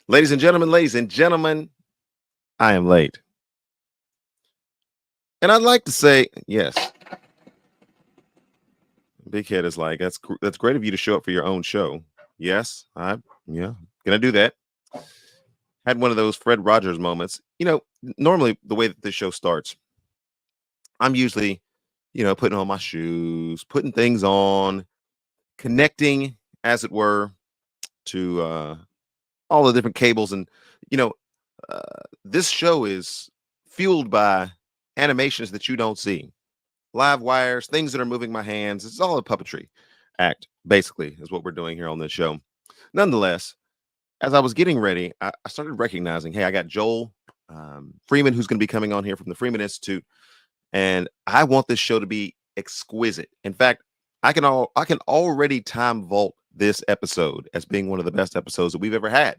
Ladies and gentlemen, I am late. And I'd like to say, yes, Big Head is like, that's great of you to show up for your own show. Yes, yeah, gonna do that. Had one of those Fred Rogers moments. Normally the way that this show starts, I'm usually, putting on my shoes, putting things on, connecting, as it were, to all the different cables. And, you know, this show is fueled by animations that you don't see, live wires, things that are moving my hands. It's all a puppetry act, basically, is what we're doing here on this show. Nonetheless, as I was getting ready, I started recognizing, hey, I got Joel Freeman, who's going to be coming on here from the Freeman Institute, and I want this show to be exquisite. In fact, I can already time vault this episode as being one of the best episodes that we've ever had,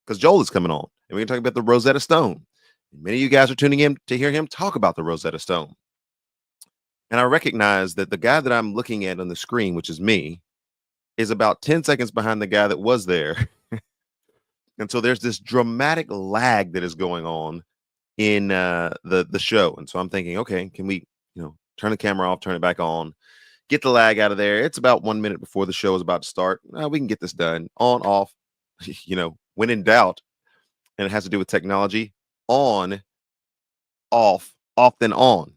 because Joel is coming on, and we're going to talk about the Rosetta Stone. Many of you guys are tuning in to hear him talk about the Rosetta Stone. And I recognize that the guy that I'm looking at on the screen, which is me, is about 10 seconds behind the guy that was there. And so there's this dramatic lag that is going on in the show. And so I'm thinking, okay, can we, turn the camera off, turn it back on, get the lag out of there? It's about 1 minute before the show is about to start. We can get this done. On, off, when in doubt, and it has to do with technology, on, off, then on.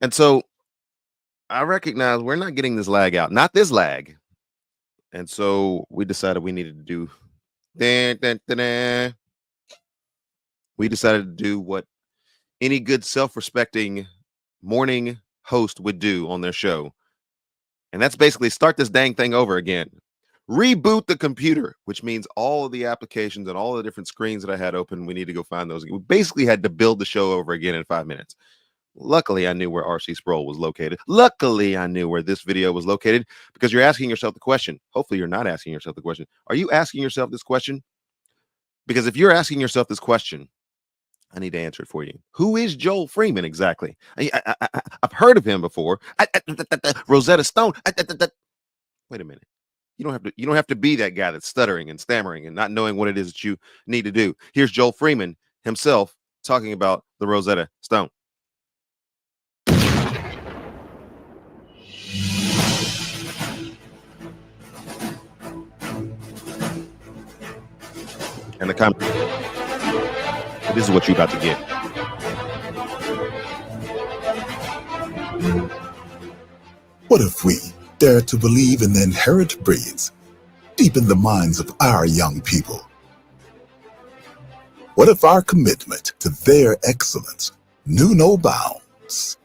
And so I recognize we're not getting this lag out, not this lag. And so we decided we needed to do, we decided to do what any good self-respecting morning host would do on their show. And that's basically start this dang thing over again. Reboot the computer, which means all of the applications and all the different screens that I had open, we need to go find those. We basically had to build the show over again in 5 minutes. Luckily, I knew where RC Sproul was located. Luckily, I knew where this video was located, because you're asking yourself the question. Hopefully, you're not asking yourself the question. Are you asking yourself this question? Because if you're asking yourself this question, I need to answer it for you. Who is Joel Freeman exactly? I've heard of him before. Rosetta Stone. Wait a minute. You don't have to be that guy that's stuttering and stammering and not knowing what it is that you need to do. Here's Joel Freeman himself talking about the Rosetta Stone. And the comment. This is what you're about to get. What if we dare to believe in the inherent brilliance deep in the minds of our young people? What if our commitment to their excellence knew no bounds?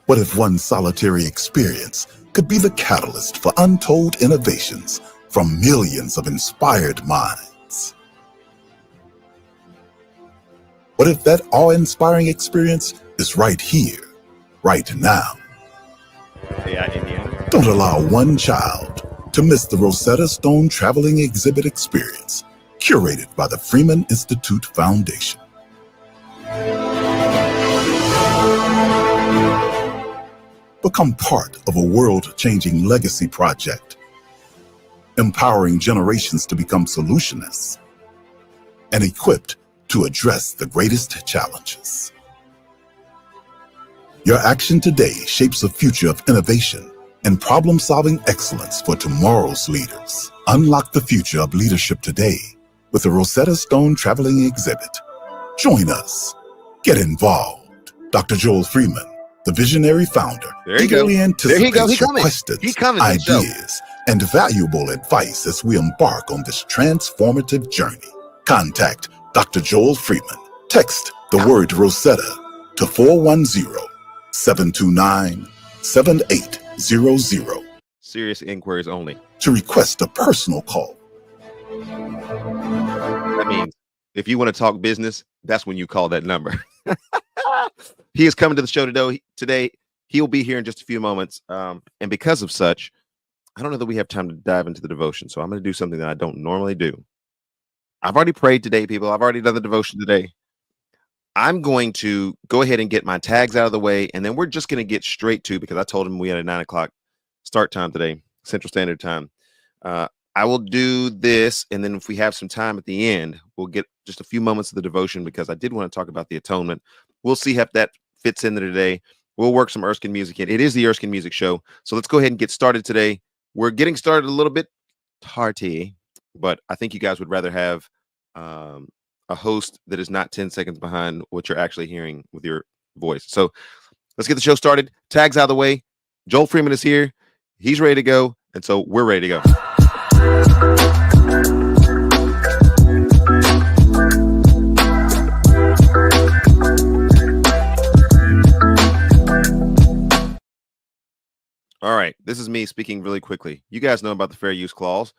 What if one solitary experience could be the catalyst for untold innovations from millions of inspired minds? What if that awe-inspiring experience is right here, right now? Don't allow one child to miss the Rosetta Stone Traveling Exhibit Experience, curated by the Freeman Institute Foundation. Become part of a world-changing legacy project, empowering generations to become solutionists and equipped to address the greatest challenges. Your action today shapes a future of innovation and problem-solving excellence for tomorrow's leaders. Unlock the future of leadership today with the Rosetta Stone Traveling Exhibit. Join us. Get involved. Dr. Joel Freeman, the visionary founder, eagerly anticipates your questions, ideas, and valuable advice as we embark on this transformative journey. Contact Dr. Joel Freeman. Text the word Rosetta to 410-729-7800. Serious inquiries only. To request a personal call. That means if you want to talk business, that's when you call that number. He is coming to the show today. He'll be here in just a few moments. And because of such, I don't know that we have time to dive into the devotion. So I'm going to do something that I don't normally do. I've already prayed today, people. I've already done the devotion today. I'm going to go ahead and get my tags out of the way, and then we're just going to get straight to, because I told him we had a 9 o'clock start time today, Central Standard Time. I I will do this, and then if we have some time at the end, we'll get just a few moments of the devotion because I did want to talk about the atonement. We'll see if that fits into today. We'll work some Erskine music in. It is the Erskine Music Show, so let's go ahead and get started today. We're getting started a little bit tardy, but I think you guys would rather have a host that is not 10 seconds behind what you're actually hearing with your voice. So let's get the show started. Tags out of the way. Joel Freeman is here. He's ready to go, and so we're ready to go. All right, this is me speaking really quickly. You guys know about the fair use clause.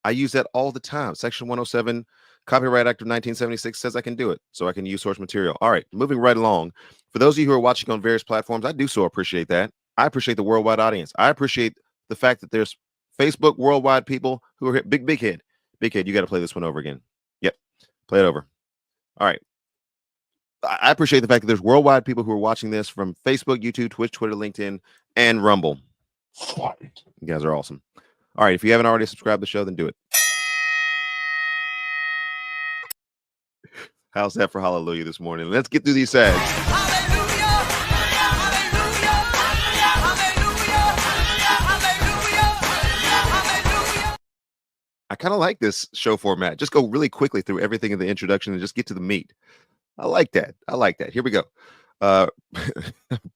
I use that all the time. Section 107, Copyright Act of 1976 says I can do it, so I can use source material. All right, moving right along. For those of you who are watching on various platforms, I do so appreciate that. I appreciate the worldwide audience. I appreciate the fact that there's Facebook worldwide people who are here. Big head. Big head, you got to play this one over again. Yep, play it over. All right. I appreciate the fact that there's worldwide people who are watching this from Facebook, YouTube, Twitch, Twitter, LinkedIn, and Rumble. You guys are awesome. All right, if you haven't already subscribed to the show, then do it. How's that for hallelujah this morning? Let's get through these ads. I kind of like this show format. Just go really quickly through everything in the introduction and just get to the meat. I like that. Here we go.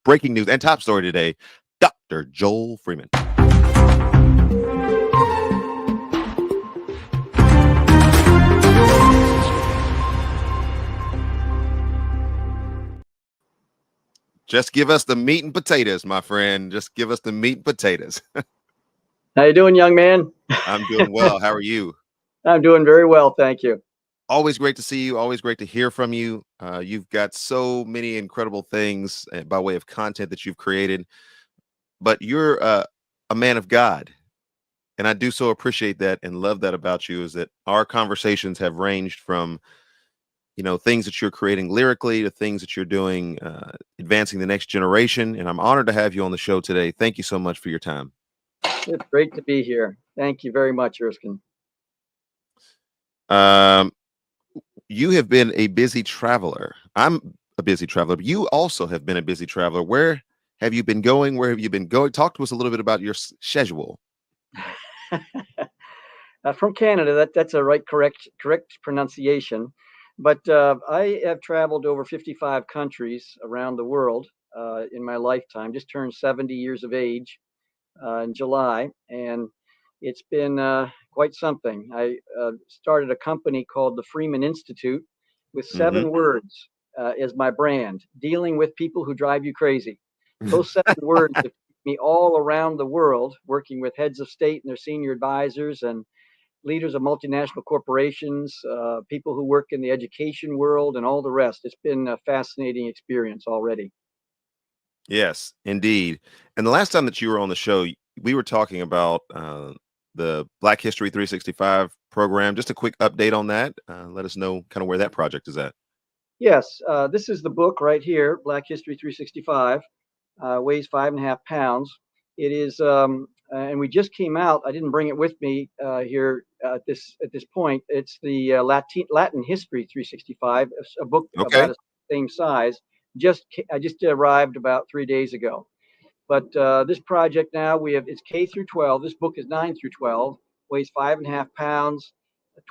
Breaking news and top story today. Dr. Joel Freeman. Just give us the meat and potatoes, my friend. Just give us the meat and potatoes. How you doing, young man? I'm doing well. How are you? I'm doing very well, thank you. Always great to see you. Always great to hear from you. You've got so many incredible things by way of content that you've created, but you're a man of God. And I do so appreciate that and love that about you, is that our conversations have ranged from, you know, things that you're creating lyrically to things that you're doing, advancing the next generation. And I'm honored to have you on the show today. Thank you so much for your time. It's great to be here. Thank you very much, Erskine. You have been a busy traveler. I'm a busy traveler, but you also have been a busy traveler. Where have you been going? Where have you been going? Talk to us a little bit about your schedule. From Canada, that's a correct pronunciation. But I have traveled over 55 countries around the world in my lifetime. Just turned 70 years of age in July, and it's been quite something. I started a company called the Freeman Institute with 7 words as my brand: dealing with people who drive you crazy. Those 7 words have taken me all around the world, working with heads of state and their senior advisors and leaders of multinational corporations, people who work in the education world, and all the rest. It's been a fascinating experience already. Yes, indeed. And the last time that you were on the show, we were talking about the Black History 365 program. Just a quick update on that. Let us know kind of where that project is at. Yes, this is the book right here, Black History 365. Weighs 5.5 pounds. It is, and we just came out. I didn't bring it with me here at this point. It's the Latin History 365, a book about the same size. I just arrived about 3 days ago. But this project now it's K through 12. This book is 9 through 12. Weighs 5.5 pounds.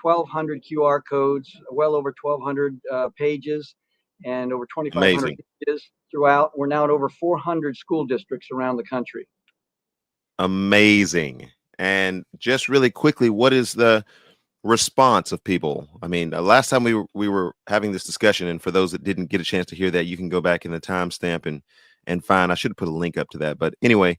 1,200 QR codes, well over 1,200 pages, and over 2,500 pages throughout. We're now in over 400 school districts around the country. Amazing. And just really quickly, what is the response of people? I mean, last time we were having this discussion, and for those that didn't get a chance to hear that, you can go back in the timestamp and find. I should have put a link up to that, but anyway,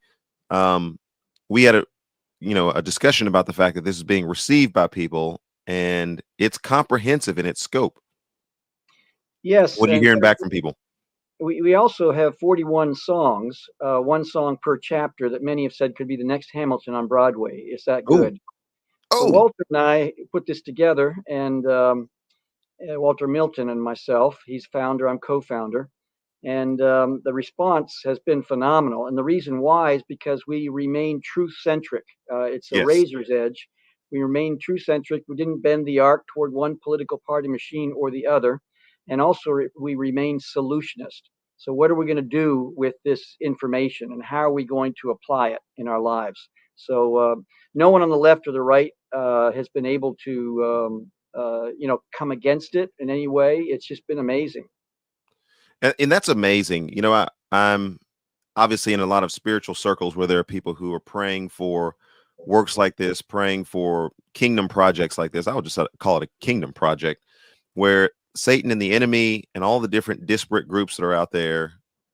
we had a discussion about the fact that this is being received by people, and it's comprehensive in its scope. Yes. What are you hearing back from people? We also have 41 songs, 1 song per chapter, that many have said could be the next Hamilton on Broadway. It's that good. So Walter and I put this together, and Walter Milton and myself. He's founder, I'm co-founder. And the response has been phenomenal. And the reason why is because we remain truth-centric. It's a razor's edge. We remain true centric. We didn't bend the arc toward one political party machine or the other. And also, we remain solutionist. So, what are we going to do with this information, and how are we going to apply it in our lives? So, no one on the left or the right has been able to, come against it in any way. It's just been amazing. And that's amazing. I'm obviously in a lot of spiritual circles where there are people who are praying for works like this, praying for kingdom projects like this. I would just call it a kingdom project where Satan and the enemy and all the different disparate groups that are out there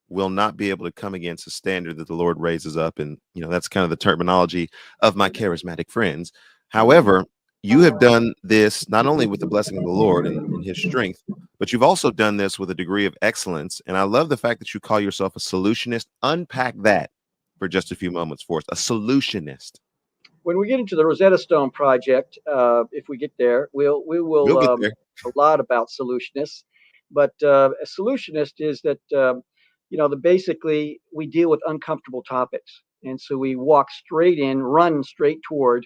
will not be able to come against a standard that the Lord raises up. And, that's kind of the terminology of my charismatic friends. However, you have done this not only with the blessing of the Lord and his strength, but you've also done this with a degree of excellence. And I love the fact that you call yourself a solutionist. Unpack that for just a few moments for us. A solutionist. When we get into the Rosetta Stone project, if we get there, we will We'll get there. a lot about solutionists. But a solutionist is that basically we deal with uncomfortable topics, and so we walk straight in, run straight toward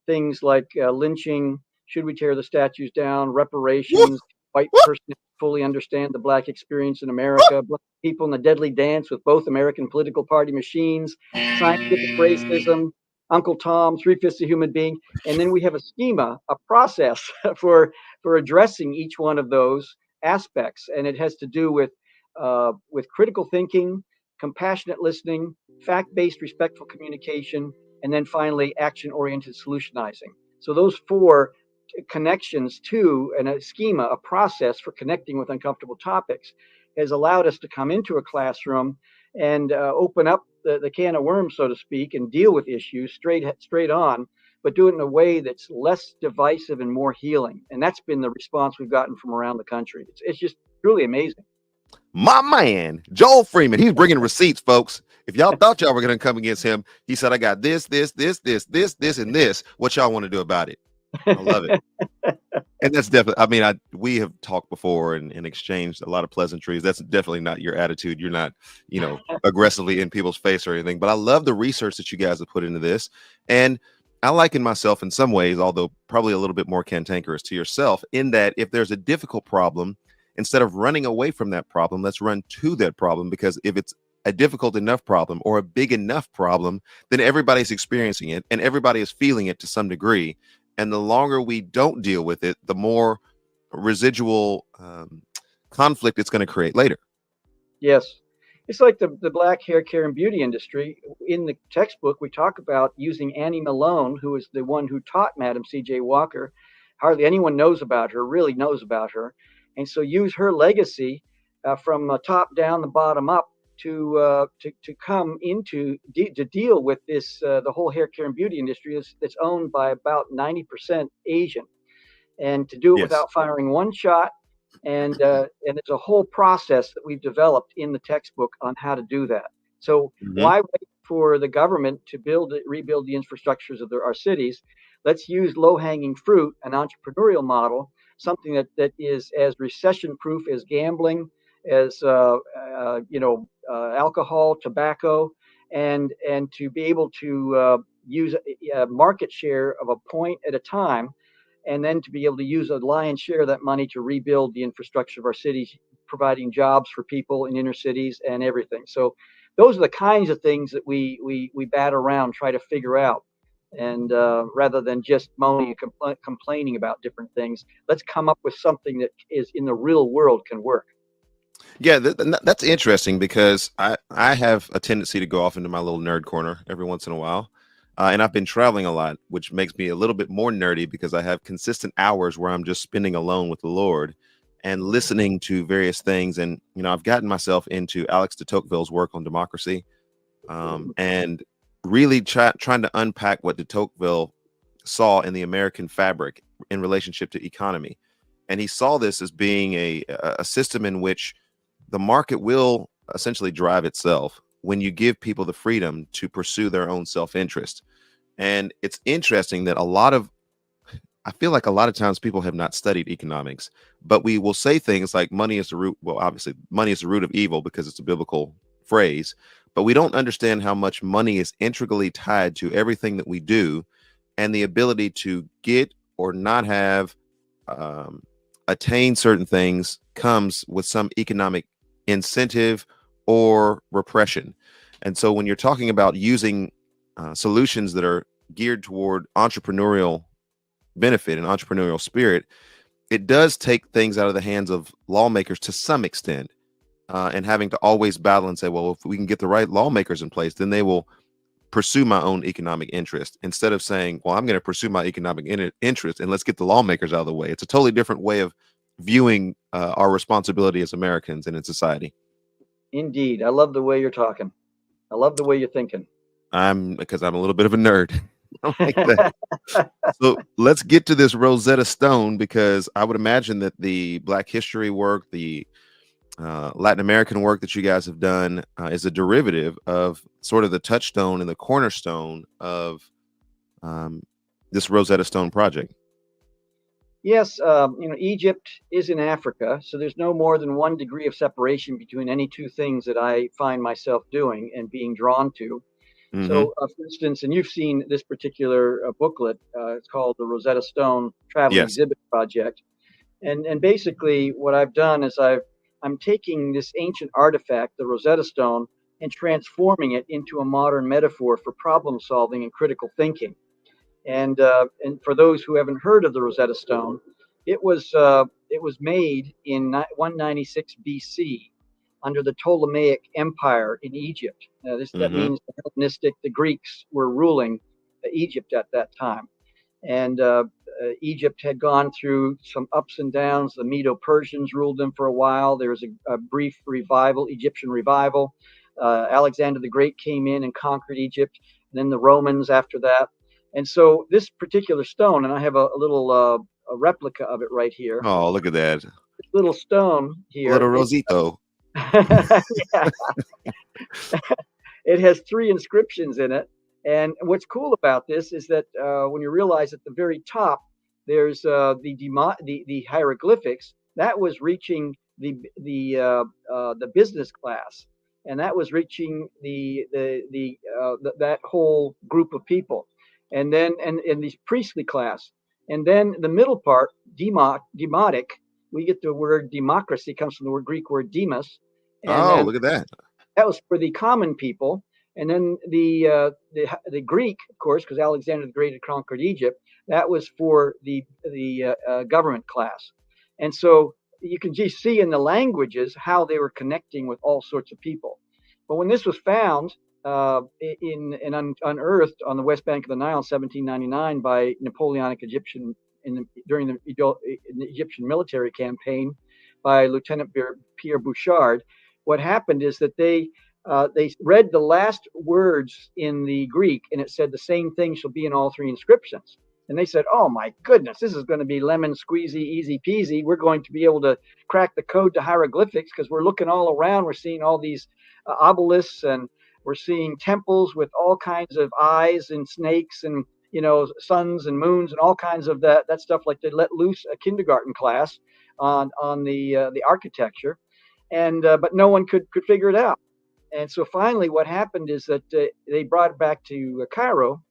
things like lynching. Should we tear the statues down? Woo! Reparations. White Woo! person fully understand the black experience in America. Black people in the deadly dance with both American political party machines. Scientific racism. Uncle Tom, 3/5 a human being, and then we have a schema, a process for addressing each one of those aspects, and it has to do with critical thinking, compassionate listening, fact-based, respectful communication, and then finally action-oriented solutionizing. So those four connections to and a schema, a process for connecting with uncomfortable topics, has allowed us to come into a classroom and open up the can of worms, so to speak, and deal with issues straight on, but do it in a way that's less divisive and more healing. And that's been the response we've gotten from around the country. It's just truly amazing. My man, Joel Freeman, he's bringing receipts, folks. If y'all thought y'all were going to come against him, he said, I got this, and this. What y'all want to do about it? I love it. And that's definitely, we have talked before and exchanged a lot of pleasantries. That's definitely not your attitude. You're not, aggressively in people's face or anything, but I love the research that you guys have put into this. And I liken myself in some ways, although probably a little bit more cantankerous to yourself, in that if there's a difficult problem, instead of running away from that problem, let's run to that problem, because if it's a difficult enough problem or a big enough problem, then everybody's experiencing it and everybody is feeling it to some degree. And the longer we don't deal with it, the more residual conflict it's going to create later. Yes. It's like the black hair care and beauty industry. In the textbook, we talk about using Annie Malone, who is the one who taught Madam C.J. Walker. Hardly anyone knows about her, really knows about her. And so use her legacy from top down, the bottom up, to come into to deal with this the whole hair care and beauty industry that's owned by about 90% Asian, and to do it without firing one shot. And it's a whole process that we've developed in the textbook on how to do that. So why wait for the government to rebuild the infrastructures of our cities? Let's use low-hanging fruit, an entrepreneurial model, something that is as recession-proof as gambling, as alcohol, tobacco, and to be able to use a market share of a point at a time, and then to be able to use a lion's share of that money to rebuild the infrastructure of our cities, providing jobs for people in inner cities and everything. So those are the kinds of things that we bat around, try to figure out. And rather than just moaning and complaining about different things, let's come up with something that is in the real world can work. Yeah, that's interesting, because I have a tendency to go off into my little nerd corner every once in a while. And I've been traveling a lot, which makes me a little bit more nerdy, because I have consistent hours where I'm just spending alone with the Lord and listening to various things. And, I've gotten myself into Alex de Tocqueville's work on democracy, and really trying to unpack what de Tocqueville saw in the American fabric in relationship to economy. And he saw this as being a system in which the market will essentially drive itself when you give people the freedom to pursue their own self-interest. And it's interesting that I feel like a lot of times people have not studied economics, but we will say things like money is the root. Well, obviously money is the root of evil because it's a biblical phrase, but we don't understand how much money is integrally tied to everything that we do. and the ability to get or not have um, attain certain things comes with some economic incentive or repression. And so when you're talking about using solutions that are geared toward entrepreneurial benefit and entrepreneurial spirit, it does take things out of the hands of lawmakers to some extent, and having to always battle and say, well, if we can get the right lawmakers in place, then they will pursue my own economic interest, instead of saying, well, I'm going to pursue my economic interest and let's get the lawmakers out of the way. It's a totally different way of viewing our responsibility as Americans and in society. Indeed. I love the way you're talking. I love the way you're thinking. Because I'm a little bit of a nerd. I like that. So let's get to this Rosetta Stone, because I would imagine that the Black history work, the Latin American work that you guys have done is a derivative of sort of the touchstone and the cornerstone of this Rosetta Stone project. Yes, Egypt is in Africa, so there's no more than 1 degree of separation between any two things that I find myself doing and being drawn to. So, for instance, and you've seen this particular booklet, it's called the Rosetta Stone Traveling Yes. Exhibit Project. And basically what I've done is I'm taking this ancient artifact, the Rosetta Stone, and transforming it into a modern metaphor for problem solving and critical thinking. And for those who haven't heard of the Rosetta Stone, it was made in 196 BC under the Ptolemaic Empire in Egypt. That means the Hellenistic, the Greeks were ruling Egypt at that time. And Egypt had gone through some ups and downs. The Medo-Persians ruled them for a while. There was a brief revival, Egyptian revival. Alexander the Great came in and conquered Egypt, and then the Romans after that. And so this particular stone, and I have a little a replica of it right here. Oh, look at that. This little stone here. Little Rosito. Yeah. It has 3 inscriptions in it. And what's cool about this is that when you realize at the very top, there's the hieroglyphics that was reaching the business class, and that was reaching that whole group of people, and then and the priestly class, and then the middle part, demotic. We get the word democracy comes from the word Greek word demos, and Oh, then look at that. that was for the common people. And then the Greek, of course, because Alexander the Great had conquered Egypt, that was for the government class. And so you can just see in the languages how they were connecting with all sorts of people. But when this was found unearthed on the west bank of the Nile in 1799 by Napoleonic Egyptian during the Egyptian military campaign by Lieutenant Pierre Bouchard, what happened is that they read the last words in the Greek, and it said the same thing shall be in all 3 inscriptions. And they said, oh my goodness, this is going to be lemon squeezy, easy peasy. We're going to be able to crack the code to hieroglyphics, because we're looking all around. We're seeing all these obelisks, and we're seeing temples with all kinds of eyes and snakes and, suns and moons and all kinds of that stuff, like they let loose a kindergarten class on the architecture. And but no one could figure it out. And so finally, what happened is that they brought it back to Cairo,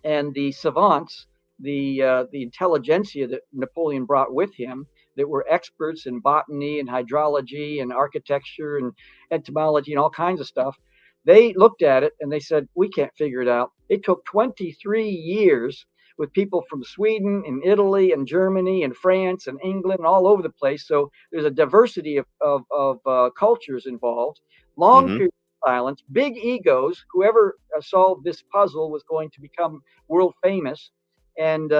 and the savants, the intelligentsia that Napoleon brought with him, that were experts in botany and hydrology and architecture and entomology and all kinds of stuff, they looked at it and they said, we can't figure it out. It took 23 years with people from Sweden and Italy and Germany and France and England and all over the place. So there's a diversity of cultures involved. Long period of silence, big egos. Whoever solved this puzzle was going to become world famous, and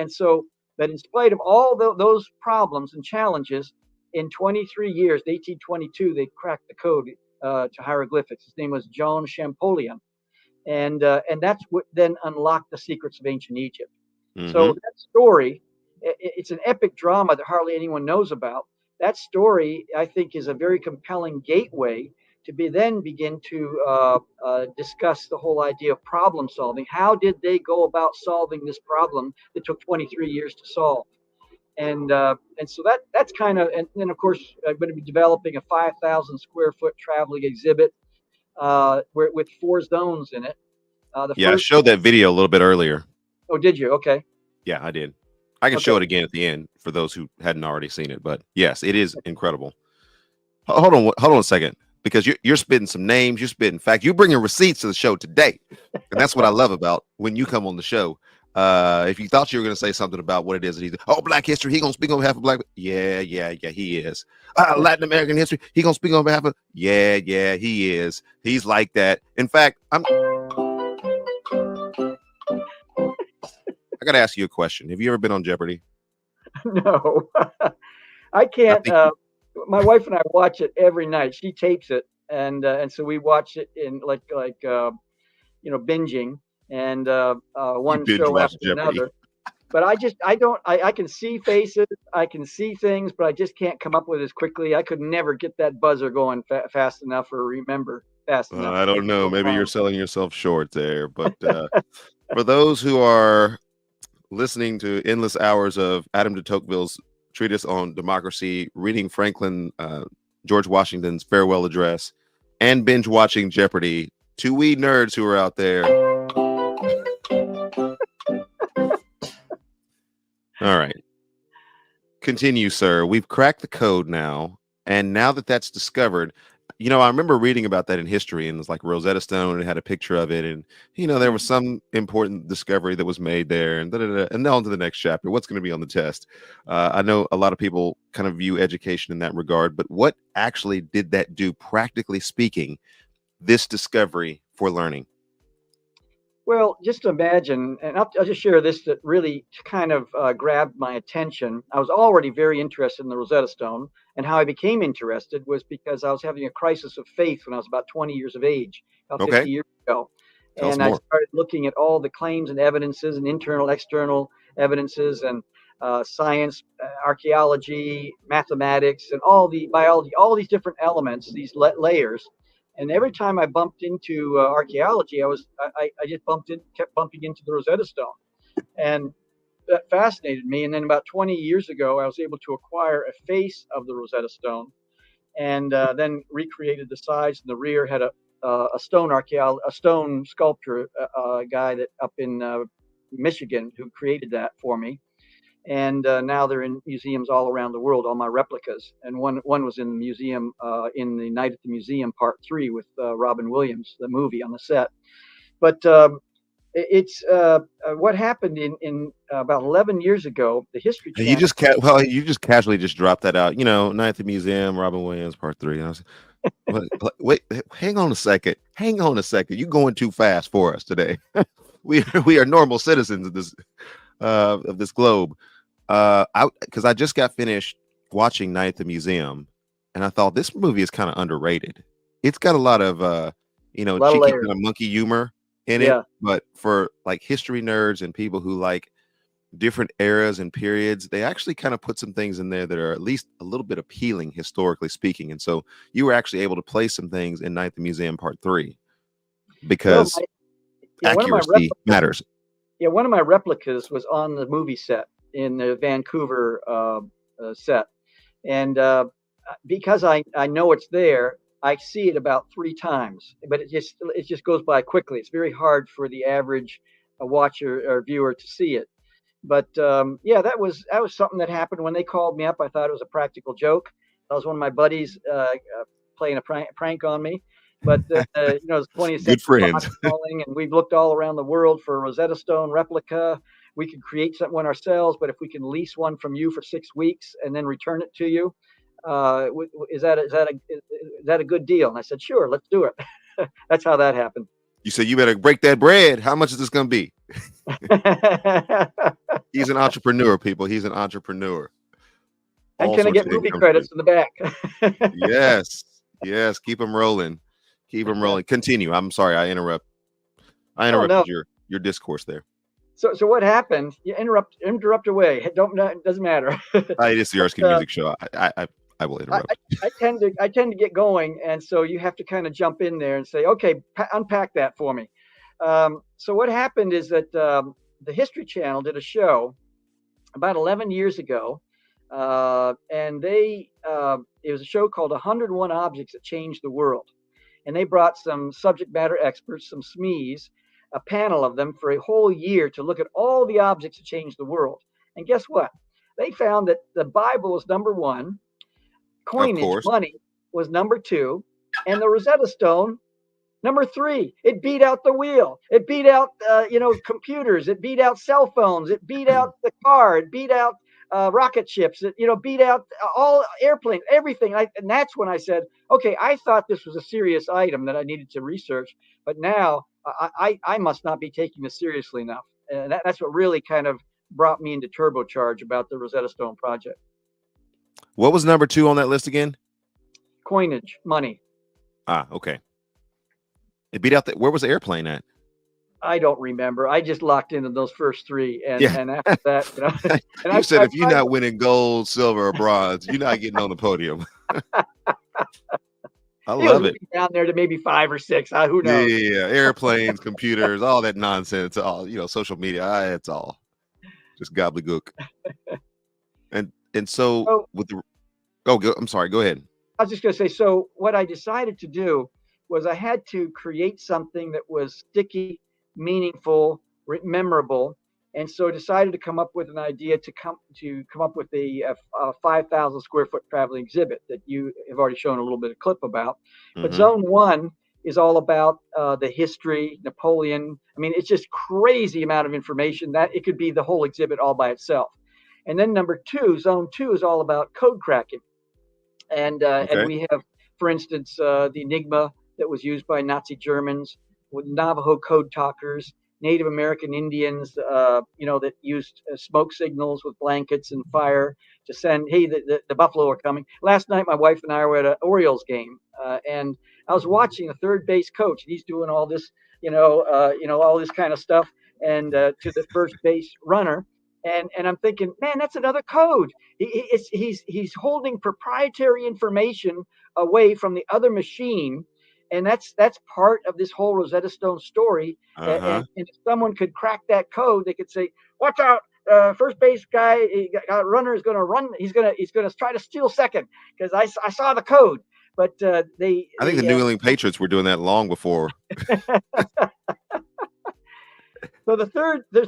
so that in spite of all those problems and challenges, in 23 years, 1822, they cracked the code to hieroglyphics. His name was John Champollion, and that's what then unlocked the secrets of ancient Egypt. So that story, it's an epic drama that hardly anyone knows about. That story, I think, is a very compelling gateway to begin to discuss the whole idea of problem solving. How did they go about solving this problem that took 23 years to solve? And so that's kind of, and then of course I'm going to be developing a 5,000 square foot traveling exhibit with 4 zones in it. I showed that video a little bit earlier. Oh, did you? Okay. Yeah, I did. I can Okay. show it again at the end for those who hadn't already seen it. But yes, it is incredible. Hold on a second, because you're spitting some names. You're spitting facts. You're bringing receipts to the show today, and that's what I love about when you come on the show. If you thought you were going to say something about what it is that he's, oh, Black history, he gonna speak on behalf of Black. Yeah, he is. Latin American history, he gonna speak on behalf of. Yeah, he is. He's like that. In fact, I got to ask you a question. Have you ever been on Jeopardy? No, I I can't. think My wife and I watch it every night. She tapes it, and so we watch it in binging, and you one binge show watch after Jeopardy. another. But I don't, I can see faces, I can see things, but I just can't come up with it as quickly. I could never get that buzzer going fast enough or remember fast enough I to get don't know. those Maybe you're lines. selling yourself short there. But for those who are listening to endless hours of Adam de Tocqueville's treatise on democracy, reading George Washington's farewell address, and binge watching Jeopardy, two we nerds who are out there. All right. Continue, sir. We've cracked the code now. And now that that's discovered, I remember reading about that in history, and it's like Rosetta Stone, and it had a picture of it. And, there was some important discovery that was made there, and and on to the next chapter. What's going to be on the test? I know a lot of people kind of view education in that regard, but what actually did that do, practically speaking, this discovery for learning? Well, just imagine, and I'll just share this that really kind of grabbed my attention. I was already very interested in the Rosetta Stone, and how I became interested was because I was having a crisis of faith when I was about 20 years of age, about Okay. 50 years ago. Tell us And I more. started looking at all the claims and evidences and internal, external evidences and science, archaeology, mathematics, and all the biology, all these different elements, these layers. And every time I bumped into archaeology, I just kept bumping into the Rosetta Stone, and that fascinated me. And then about 20 years ago, I was able to acquire a face of the Rosetta Stone, and then recreated the sides and the rear. Had a stone sculptor, guy that up in Michigan who created that for me, and now they're in museums all around the world. All my replicas, and one was in the museum in the Night at the Museum Part 3 with Robin Williams, the movie on the set. But it's what happened in about 11 years ago. The History And you Channel. you just casually just dropped that out. Night at the Museum, Robin Williams, Part 3. And I was wait, hang on a second. Hang on a second. You're going too fast for us today. we are normal citizens of this globe. Because I just got finished watching Night at the Museum, and I thought this movie is kind of underrated. It's got a lot of A lot of cheeky layers. kind of monkey humor in it, Yeah. but for like history nerds and people who like different eras and periods, they actually kind of put some things in there that are at least a little bit appealing historically speaking. And so you were actually able to play some things in Night at the Museum Part 3 Well, because one of my accuracy matters. one of my replicas was on the movie set in the Vancouver set, and because I know it's there, I see it about 3 times, but it just goes by quickly. It's very hard for the average watcher or viewer to see it. But yeah, that was something that happened when they called me up. I thought it was a practical joke. That was one of my buddies playing a prank on me. But it's 20th Good Century Fox friends. calling, and we've looked all around the world for a Rosetta Stone replica. We could create one ourselves, but if we can lease one from you for 6 weeks and then return it to you, is that a good deal? And I said, sure, let's do it. That's how that happened. You said you better break that bread. How much is this going to be? He's an entrepreneur, people. He's an entrepreneur. And All can I sorts get of movie income credits streams. in the back? Yes. Yes. Keep them rolling. Keep them rolling. Continue. I'm sorry. I Oh no. interrupted your discourse there. So what happened? You interrupt away. It doesn't matter. It's the Erskine uh, Music Show. I will I, interrupt. I tend to get going, and so you have to kind of jump in there and say, okay, unpack that for me. So what happened is that the History Channel did a show about 11 years ago, and it was a show called 101 Objects That Changed the World, and they brought some subject matter experts, some SMEs, a panel of them for a whole year to look at all the objects that changed the world. And guess what? They found that the Bible was number one, Of coinage, course. money, was number two, and the Rosetta Stone number three. It beat out the wheel. It beat out, computers. It beat out cell phones. It beat out the car. It beat out rocket ships. It, beat out all airplanes, everything. And that's when I said, okay, I thought this was a serious item that I needed to research, but now I must not be taking this seriously enough. And that's what really kind of brought me into turbocharge about the Rosetta Stone project. What was number 2 on that list again? Coinage, money. Ah, okay. It beat out where was the airplane at? I don't remember. I just locked into those first three, and Yeah. and after that, and You said if you're not winning gold, silver, or bronze, you're not getting on the podium. I love it. Down there to maybe 5 or 6. Who knows? Yeah, airplanes, computers, all that nonsense, all social media. It's all just gobbledygook. And so with the I'm sorry. Go ahead. I was just going to say. So what I decided to do was I had to create something that was sticky, meaningful, memorable, and so decided to come up with an idea to come up with a 5,000 square foot traveling exhibit that you have already shown a little bit of clip about. But Mhm. Zone 1 is all about the history, Napoleon. I mean, it's just crazy amount of information that it could be the whole exhibit all by itself. And then number 2, Zone 2 is all about code cracking, and Okay. we have, for instance, the Enigma that was used by Nazi Germans, with Navajo code talkers, Native American Indians, that used smoke signals with blankets and fire to send, hey, the buffalo are coming. Last night, my wife and I were at an Orioles game, and I was watching the third base coach, and he's doing all this, all this kind of stuff, and to the first base runner. And I'm thinking, man, that's another code. He's holding proprietary information away from the other machine, and that's part of this whole Rosetta Stone story. Uh-huh. And if someone could crack that code, they could say, "Watch out! First base guy, runner is going to run. He's going to try to steal second because I saw the code." But I think the New England Patriots were doing that long before. So the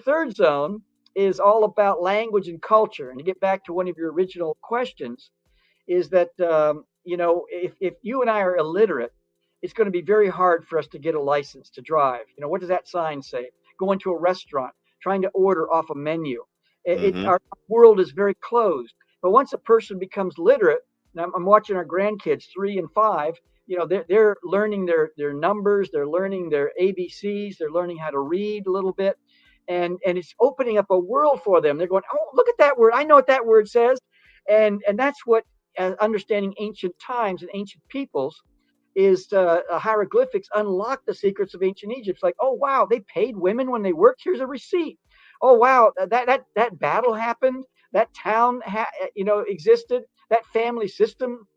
third zone is all about language and culture. And to get back to one of your original questions, is that if you and I are illiterate, it's going to be very hard for us to get a license to drive. What does that sign say? Go into a restaurant, trying to order off a menu. Mhm. Our world is very closed. But once a person becomes literate, now I'm watching our grandkids, 3 and 5. They're learning their numbers, they're learning their ABCs, they're learning how to read a little bit, and it's opening up a world for them. They're going, oh, look at that word. I know what that word says, and that's what understanding ancient times and ancient peoples is. Hieroglyphics unlock the secrets of ancient Egypt. It's like, oh wow, they paid women when they worked. Here's a receipt. Oh wow, that battle happened. That town existed. That family system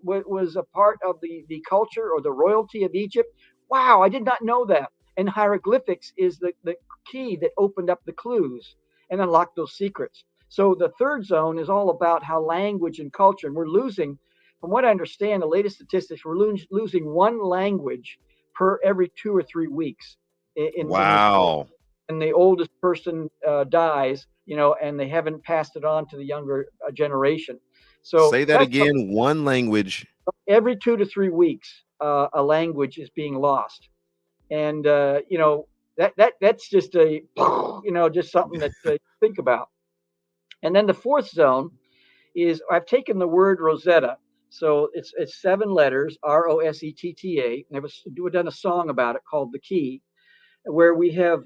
was a part of the culture or the royalty of Egypt. Wow, I did not know that. And hieroglyphics is the key that opened up the clues and unlocked those secrets. So the third zone is all about how language and culture, and we're losing, from what I understand, the latest statistics, we're losing one language per every 2 or 3 weeks in this world. Wow. And the oldest person dies, and they haven't passed it on to the younger generation. So Say that that's again. One language. every 2 to 3 weeks, a language is being lost, and that's just just something that to think about. And then the fourth zone is I've taken the word Rosetta. So it's 7 letters, Rosetta. And we've done a song about it called The Key, where we have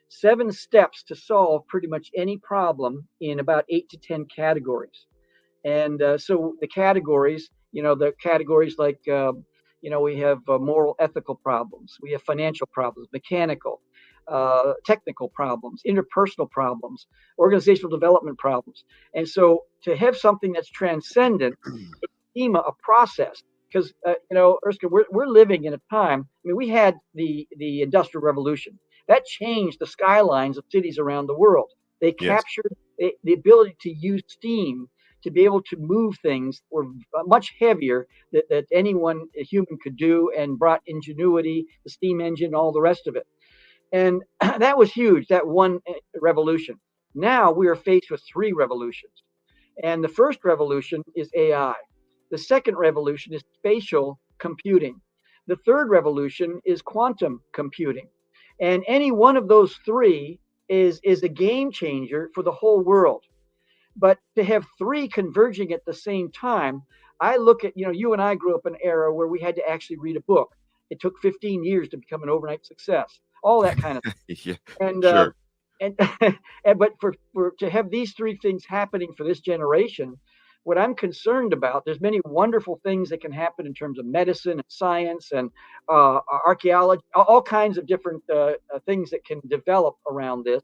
7 steps to solve pretty much any problem in about 8 to 10 categories. And so the categories, like, we have moral, ethical problems, we have financial problems, mechanical, technical problems, interpersonal problems, organizational development problems. And so to have something that's transcendent, a schema, a process, because, Erskine, we're living in a time, I mean, we had the Industrial Revolution. That changed the skylines of cities around the world. They Yes. captured the ability to use steam to be able to move things were much heavier that anyone, a human, could do, and brought ingenuity, the steam engine, all the rest of it. And that was huge, that one revolution. Now we are faced with three revolutions. And the first revolution is AI. The second revolution is spatial computing. The third revolution is quantum computing. And any one of those three is a game changer for the whole world. But to have three converging at the same time, I look at, you and I grew up in an era where we had to actually read a book. It took 15 years to become an overnight success, all that kind of Yeah, and sure. and but for to have these three things happening for this generation, what I'm concerned about, there's many wonderful things that can happen in terms of medicine and science and archaeology, all kinds of different things that can develop around this,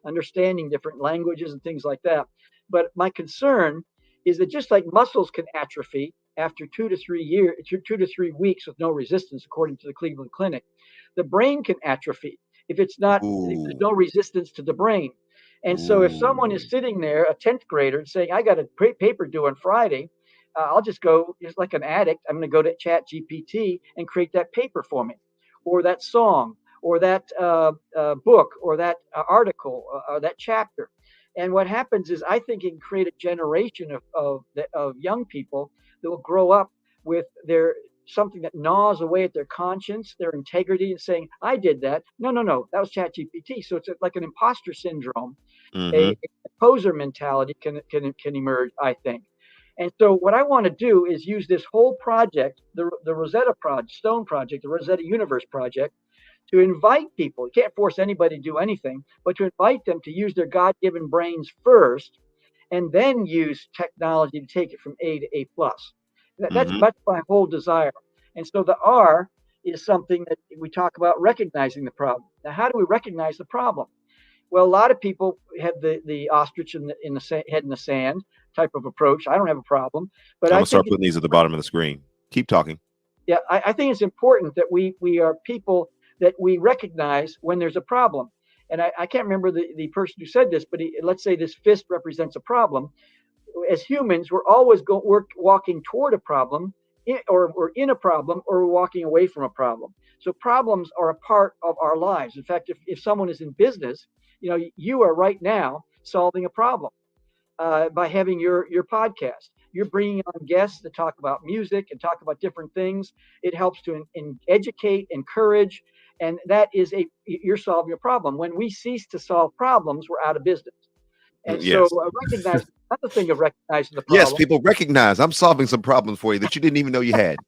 understanding different languages and things like that. But my concern is that just like muscles can atrophy after 2 to 3 years, 2 to 3 weeks with no resistance, according to the Cleveland Clinic, the brain can atrophy if it's not, if there's Ooh, no resistance to the brain. And so if someone ooh. is sitting there, a 10th grader, and saying, I got a paper due on Friday, I'll just go, just like an addict, I'm going to go to Chat GPT and create that paper for me, or that song, or that book, or that article, or that chapter. And what happens is, I think it can create a generation of young people that will grow up with their something that gnaws away at their conscience, their integrity, and saying, "I did that." No, no, no, that was ChatGPT. So it's like an imposter syndrome, Mm-hmm. a poser mentality can emerge, I think. And so what I want to do is use this whole project, the Rosetta Project, Stone Project, the Rosetta Universe Project, to invite people. You can't force anybody to do anything, but to invite them to use their God-given brains first, and then use technology to take it from A to A plus. That's Mm-hmm. that's my whole desire. And so the R is something that we talk about, recognizing the problem. Now, how do we recognize the problem? Well, a lot of people have the ostrich in the head in the sand type of approach. I don't have a problem, but I'm I gonna start think it's putting these at the important. bottom of the screen. Keep talking. Yeah, I think it's important that we are people that we recognize when there's a problem. And I can't remember the person who said this, but let's say this fist represents a problem. As humans, we're always we're walking toward a problem, or we're in a problem, or we're walking away from a problem. So problems are a part of our lives. In fact, if someone is in business, you are right now solving a problem by having your podcast. You're bringing on guests to talk about music and talk about different things. It helps to educate, encourage, and that is you're solving a problem. When we cease to solve problems, we're out of business. And so Yes. recognize another thing of recognizing the Yes, problem. people recognize I'm solving some problems for you that you didn't even know you had.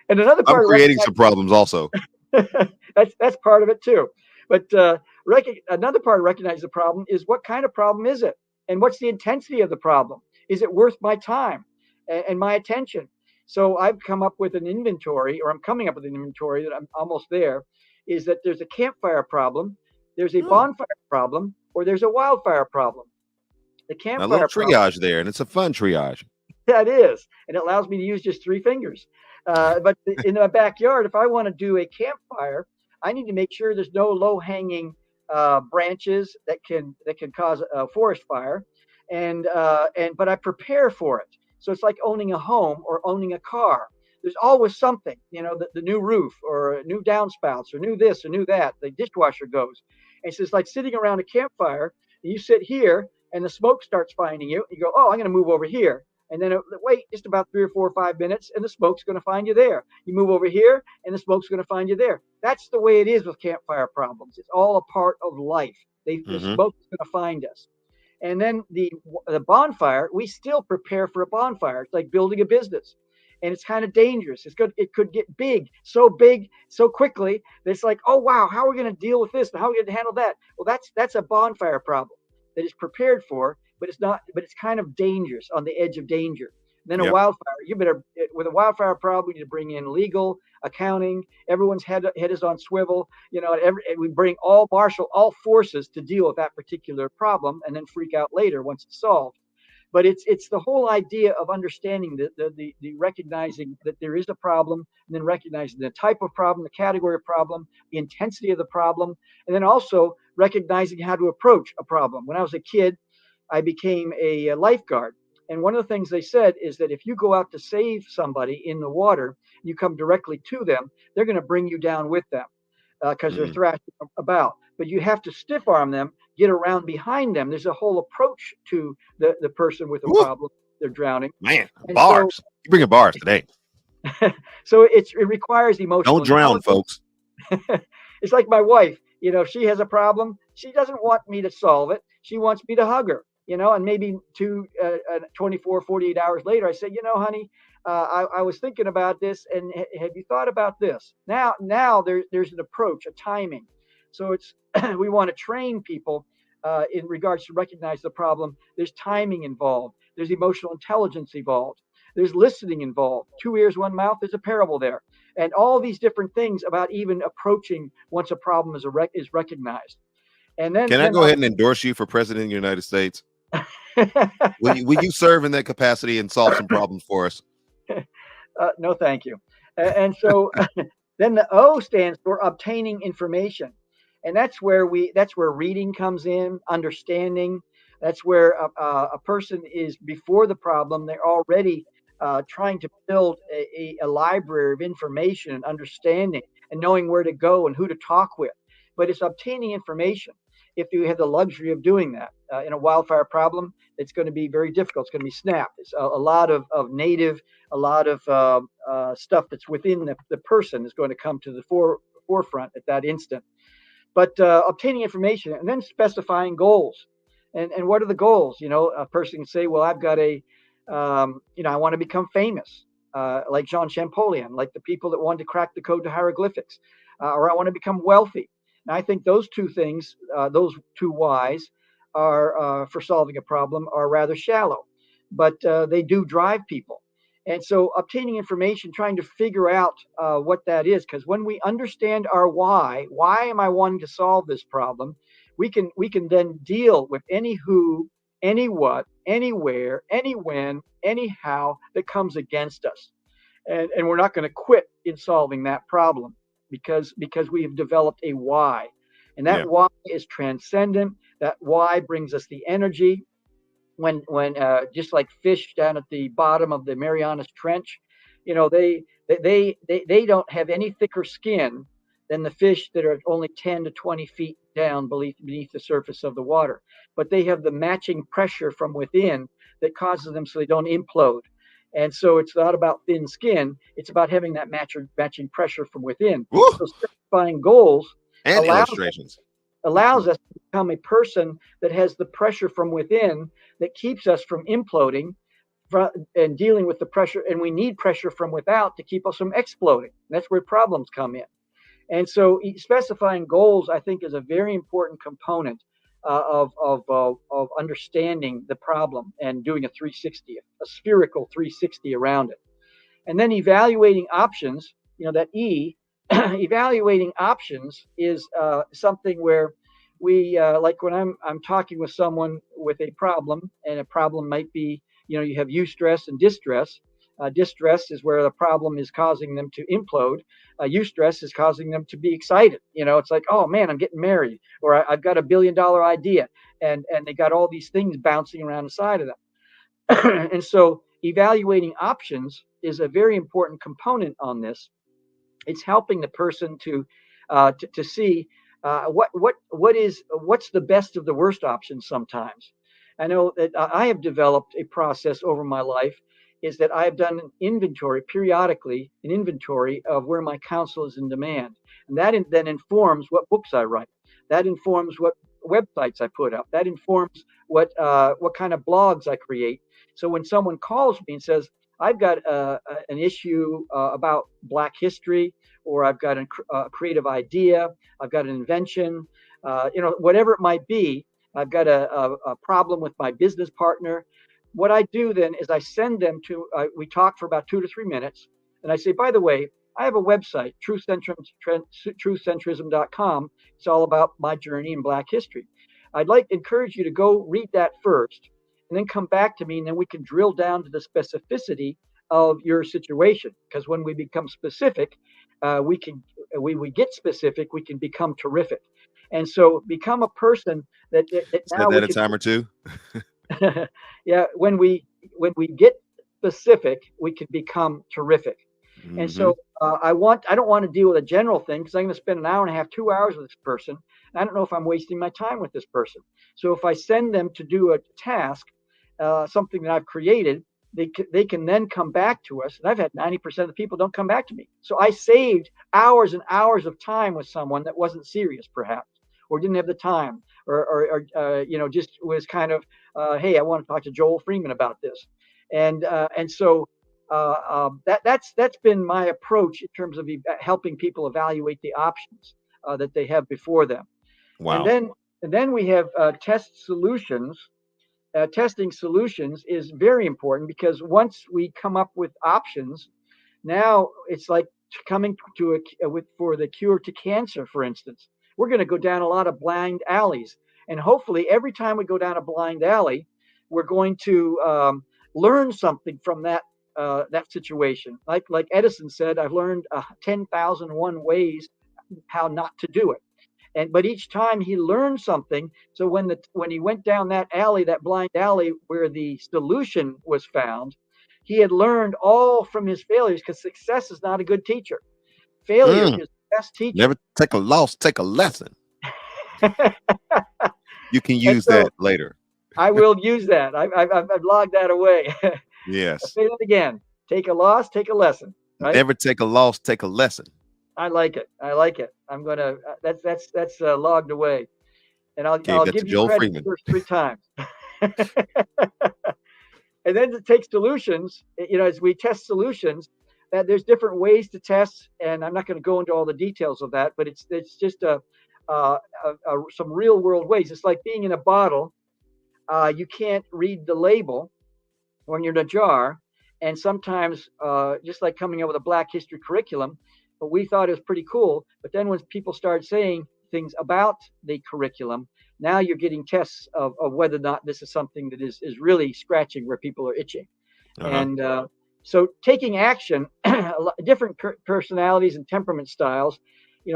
And another I'm part of creating some problems also. that's part of it too. But another part of recognize the problem is, what kind of problem is it, and what's the intensity of the problem? Is it worth my time and my attention? So I've come up with an inventory, or I'm coming up with an inventory that I'm almost there. Is that there's a campfire problem, there's a Oh, bonfire problem, or there's a wildfire problem. The a little campfire problem. triage there, and it's a fun triage. That is, and it allows me to use just three fingers. But in my backyard, if I want to do a campfire, I need to make sure there's no low-hanging branches that can cause a forest fire, and but I prepare for it. So it's like owning a home or owning a car. There's always something, the new roof, or new downspouts, or new this or new that. The dishwasher goes, and so it's like sitting around a campfire. And you sit here, and the smoke starts finding you. You go, oh, I'm going to move over here. And then wait just about 3 or 4 or 5 minutes, and the smoke's going to find you there. You move over here, and the smoke's going to find you there. That's the way it is with campfire problems. It's all a part of life. The Hmm. smoke is going to find us. And then the bonfire, we still prepare for a bonfire. It's like building a business, and it's kind of dangerous. It could get big so quickly that it's like, oh wow, how are we going to deal with this? And how are we going to handle that? Well, that's a bonfire problem that is prepared for, but it's not. But it's kind of dangerous, on the edge of danger. Then a Yep. wildfire, you better, with a wildfire problem, you need to bring in legal, accounting. Everyone's head is on swivel. We bring all forces to deal with that particular problem, and then freak out later once it's solved. But it's the whole idea of understanding the recognizing that there is a problem, and then recognizing the type of problem, the category of problem, the intensity of the problem, and then also recognizing how to approach a problem. When I was a kid, I became a lifeguard. And one of the things they said is that if you go out to save somebody in the water, you come directly to them, they're going to bring you down with them. because they're Mm. thrashing about. But you have to stiff arm them, get around behind them. There's a whole approach to the person with a Woo, problem. They're drowning. man, And so bars. You bringing bars today. so it requires emotional Don't drown, intelligence. folks. It's like my wife, if she has a problem, she doesn't want me to solve it. She wants me to hug her, and maybe 24, 48 hours later, I say, honey, I was thinking about this, and have you thought about this? Now there's an approach, a timing. So it's we want to train people in regards to recognize the problem. There's timing involved. There's emotional intelligence involved. There's listening involved. 2 ears, 1 mouth. There's a parable there, and all these different things about even approaching once a problem is recognized. And Can I go ahead and endorse you for president of the United States? Will you serve in that capacity and solve some problems for us? No, thank you. And so then the O stands for obtaining information. And that's where reading comes in, understanding. That's where a person is before the problem. They're already trying to build a library of information and understanding and knowing where to go and who to talk with. But it's obtaining information. If you have the luxury of doing that in a wildfire problem, it's going to be very difficult. It's going to be snap. It's a lot of native, a lot of stuff that's within the person is going to come to the forefront at that instant. But obtaining information and then specifying goals. And what are the goals? A person can say, well, I've got I want to become famous, like Jean Champollion, like the people that wanted to crack the code to hieroglyphics, or I want to become wealthy. And I think those two things, those two whys, are for solving a problem are rather shallow, but they do drive people. And so obtaining information, trying to figure out what that is, because when we understand our why am I wanting to solve this problem, we can then deal with any who, any what, anywhere, any when, anyhow that comes against us. And we're not going to quit in solving that problem because we have developed a why. And that why is transcendent. That why brings us the energy. When just like fish down at the bottom of the Marianas Trench, they don't have any thicker skin than the fish that are only 10 to 20 feet down beneath the surface of the water. But they have the matching pressure from within that causes them so they don't implode. And so it's not about thin skin. It's about having that matching pressure from within. Woo! So specifying goals and illustrations allows us to become a person that has the pressure from within that keeps us from imploding and dealing with the pressure. And we need pressure from without to keep us from exploding. That's where problems come in. And so specifying goals, I think, is a very important component of understanding the problem and doing a 360, a spherical 360 around it. And then evaluating options, that E, evaluating options is something where we like when I'm talking with someone with a problem, and a problem might be, you have eustress and distress. Distress is where the problem is causing them to implode. Eustress is causing them to be excited. It's like, oh man, I'm getting married, or I've got $1 billion idea, and they got all these things bouncing around inside of them. And so evaluating options is a very important component on this. It's helping the person to see what's the best of the worst options. Sometimes I know that I have developed a process over my life is that I have done an inventory periodically, an inventory of where my counsel is in demand, and that then informs what books I write. That informs what websites I put up. That informs what kind of blogs I create. So when someone calls me and says, I've got an issue about Black history, or I've got a creative idea, I've got an invention, whatever it might be, I've got a problem with my business partner. What I do then is I send them to, we talk for about 2 to 3 minutes, and I say, by the way, I have a website, truthcentrism.com. It's all about my journey in Black history. I'd like to encourage you to go read that first, and then come back to me, and then we can drill down to the specificity of your situation. Because when we become specific, we get specific, we can become terrific. And so become a person that now that a time or two. Yeah, when we get specific, we can become terrific. And Hmm. so I don't want to deal with a general thing because I'm going to spend an hour and a half, 2 hours with this person. I don't know if I'm wasting my time with this person. So if I send them to do a task, something that I've created, they can then come back to us. And I've had 90% of the people don't come back to me. So I saved hours and hours of time with someone that wasn't serious, perhaps, or didn't have the time, or just was kind of, hey, I want to talk to Joel Freeman about this, and so that's been my approach in terms of helping people evaluate the options that they have before them. And Wow. then and then we have test solutions. Testing solutions is very important because once we come up with options, now it's like coming to with for the cure to cancer, for instance. We're going to go down a lot of blind alleys, and hopefully, every time we go down a blind alley, we're going to learn something from that situation. Like Edison said, I've learned 10,001 ways how not to do it. But each time he learned something. So when he went down that alley, that blind alley where the solution was found, he had learned all from his failures because success is not a good teacher. Failure Mm. is the best teacher. Never take a loss, take a lesson. You can And use so that later. I will use that. I've logged that away. I'll Yes. say that again. Take a loss, take a lesson. Right? Never take a loss, take a lesson. I like it. I like it. I'm gonna. That's logged away, and Gave I'll that to give you Joel credit the Freeman. first three times. And then to take solutions, as we test solutions, that there's different ways to test, and I'm not going to go into all the details of that, but it's just some real world ways. It's like being in a bottle. You can't read the label when you're in a jar, and sometimes just like coming up with a Black History curriculum, but we thought it was pretty cool. But then when people start saying things about the curriculum, now you're getting tests of whether or not this is something that is really scratching where people are itching. Uh-huh. And so taking action, different personalities and temperament styles.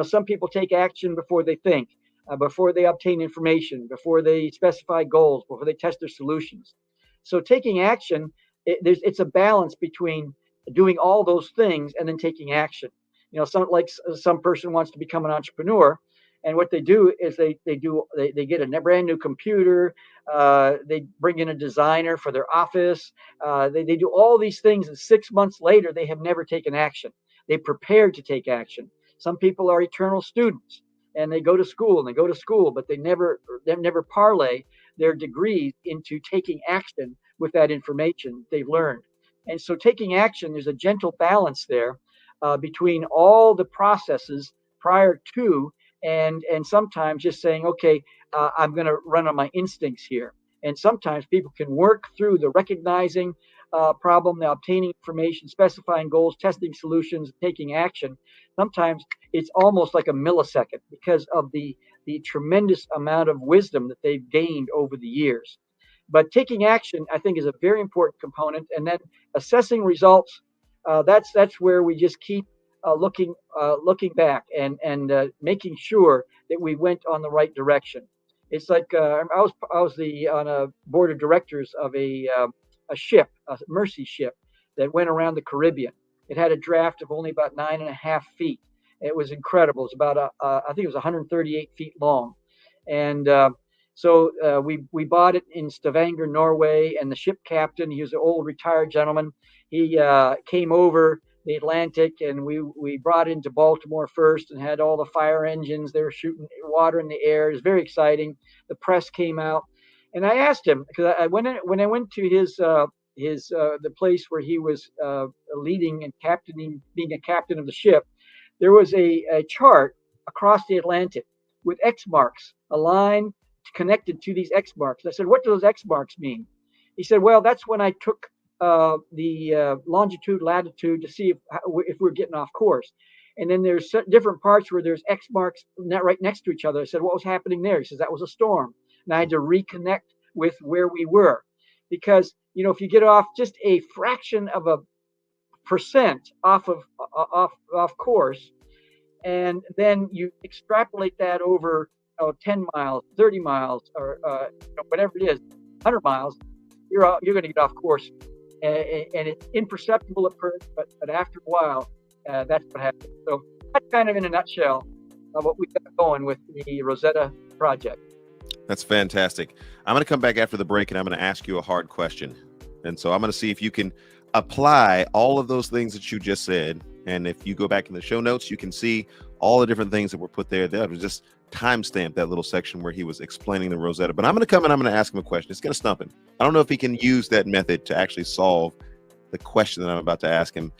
Some people take action before they think, before they obtain information, before they specify goals, before they test their solutions. So taking action, it's a balance between doing all those things and then taking action. Some person wants to become an entrepreneur, and what they do is they get a brand new computer. They bring in a designer for their office. They do all these things, and 6 months later, they have never taken action. They prepared to take action. Some people are eternal students, and they go to school and they go to school, but they never parlay their degrees into taking action with that information they've learned. And so, taking action, there's a gentle balance there between all the processes prior to and sometimes just saying, okay, I'm going to run on my instincts here. And sometimes people can work through the recognizing problem, the obtaining information, specifying goals, testing solutions, taking action. Sometimes it's almost like a millisecond because of the tremendous amount of wisdom that they've gained over the years. But taking action, I think, is a very important component. And then assessing results, that's where we just keep looking back and making sure that we went on the right direction. It's like I was on a board of directors of a ship, a mercy ship that went around the Caribbean. It had a draft of only about 9.5 feet. It was incredible. It was about I think it was 138 feet long, and we bought it in Stavanger, Norway. And the ship captain, he was an old retired gentleman. He came over the Atlantic, and we brought it into Baltimore first, and had all the fire engines. They were shooting water in the air. It was very exciting. The press came out, and I asked him because when I went to his the place where he was leading and captaining, being a captain of the ship. There was a chart across the Atlantic with X marks, a line connected to these X marks. I said, "What do those X marks mean?" He said, "Well, that's when I took the longitude, latitude to see if we're getting off course." And then there's different parts where there's X marks right next to each other. I said, "What was happening there?" He says, "That was a storm." And I had to reconnect with where we were, because if you get off just a fraction of a percent off course, and then you extrapolate that over 10 miles, 30 miles, or whatever it is, 100 miles, you're going to get off course and it's imperceptible at first, but after a while, that's what happens. So that's kind of in a nutshell what we got going with the Rosetta project. That's fantastic. I'm going to come back after the break and I'm going to ask you a hard question. And so I'm going to see if you can apply all of those things that you just said. And if you go back in the show notes, you can see all the different things that were put there. That was just timestamp that little section where he was explaining the Rosetta. But I'm going to come and I'm going to ask him a question. It's going to stump him. I don't know if he can use that method to actually solve the question that I'm about to ask him.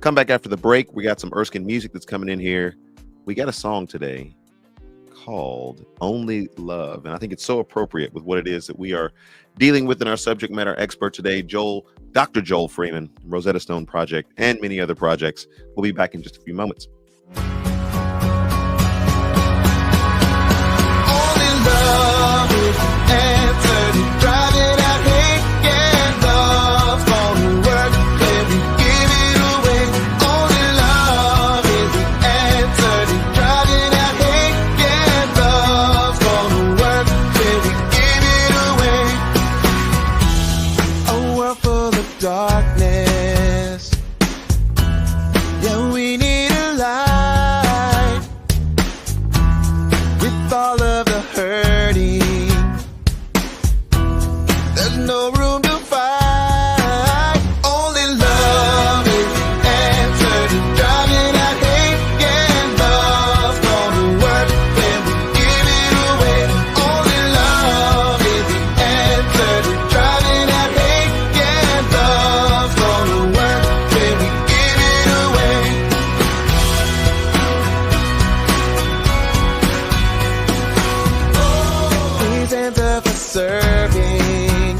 Come back after the break. We got some Erskine music that's coming in here. We got a song today called Only Love. And I think it's so appropriate with what it is that we are dealing with in our subject matter expert today, Dr. Joel Freeman, Rosetta Stone Project, and many other projects. We'll be back in just a few moments. Darkness, yeah, we need a light. With all of the hurting, there's no room to fight. Only love is the answer to driving out hate. Yeah, love's gonna work when we give it away. Only love is the answer to driving out hate. Yeah, love's gonna work when we give it away. Please enter for serving.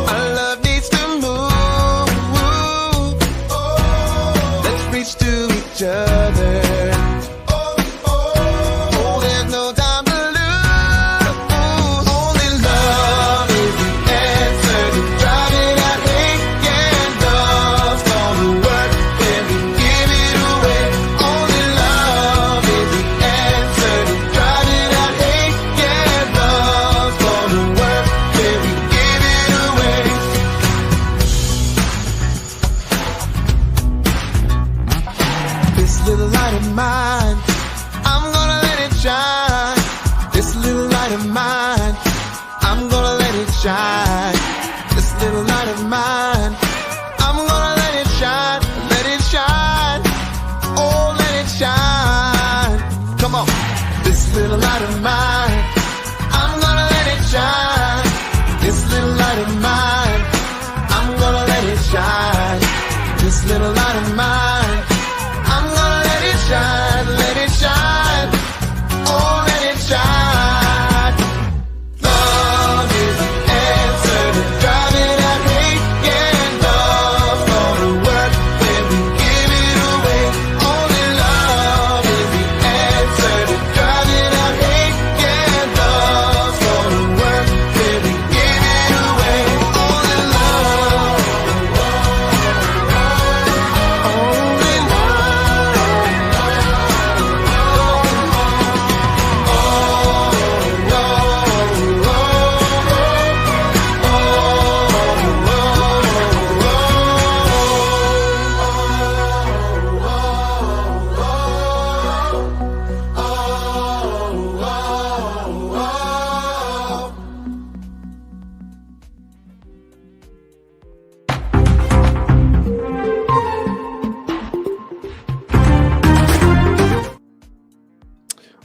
Our love needs to move. Let's reach to each other. Oh, there's no time to lose. Only love is the answer to driving out hate. Yeah, love's gonna work when we give it away. Only love is the answer to driving out hate. Yeah, love's gonna work when we give it away. This little light of mine, I'm gonna let it shine. This little light of mine, I'm gonna let it shine. This little light of mine, I'm gonna let it shine. Let it shine. Oh, let it shine. Come on. This little light of mine, I'm gonna let it shine. This little light of mine, I'm gonna let it shine. This little light of mine, I'm gonna let it shine. Let it shine. Oh, let it shine. Love is the answer to driving out hate. Yeah, love's gonna work when we give it away. Only love is the answer to driving out hate. Yeah, love's gonna work when we give it away. Only love. Only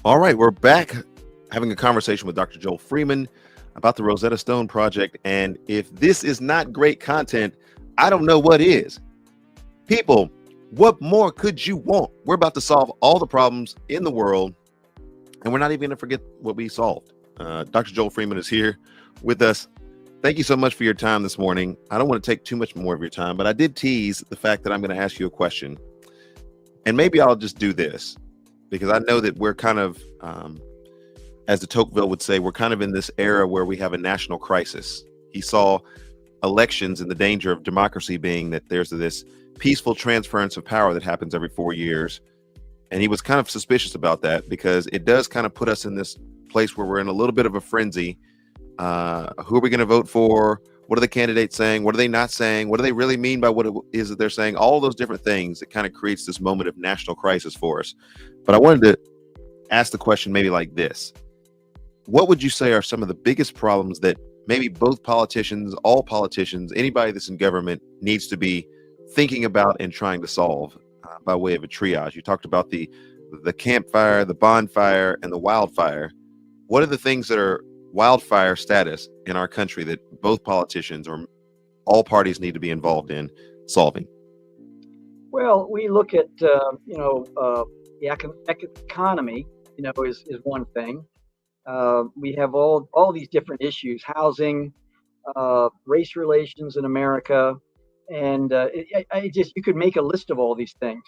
All right, we're back having a conversation with Dr. Joel Freeman about the Rosetta Stone Project. And if this is not great content, I don't know what is. People, what more could you want? We're about to solve all the problems in the world, and we're not even going to forget what we solved. Dr. Joel Freeman is here with us. Thank you so much for your time this morning. I don't want to take too much more of your time, but I did tease the fact that I'm going to ask you a question. And maybe I'll just do this, because I know that we're kind of, as de Tocqueville would say, we're kind of in this era where we have a national crisis. He saw elections and the danger of democracy being that there's this peaceful transference of power that happens every 4 years. And he was kind of suspicious about that, because it does kind of put us in this place where we're in a little bit of a frenzy. Who are we going to vote for? What are the candidates saying? What are they not saying? What do they really mean by what it is that they're saying? All those different things that kind of creates this moment of national crisis for us. But I wanted to ask the question maybe like this. What would you say are some of the biggest problems that maybe both politicians, all politicians, anybody that's in government needs to be thinking about and trying to solve by way of a triage? You talked about the campfire, the bonfire, and the wildfire. What are the things that are wildfire status in our country that both politicians or all parties need to be involved in solving? Well, we look at the economy, is one thing. We have all these different issues: housing, race relations in America, and you could make a list of all these things.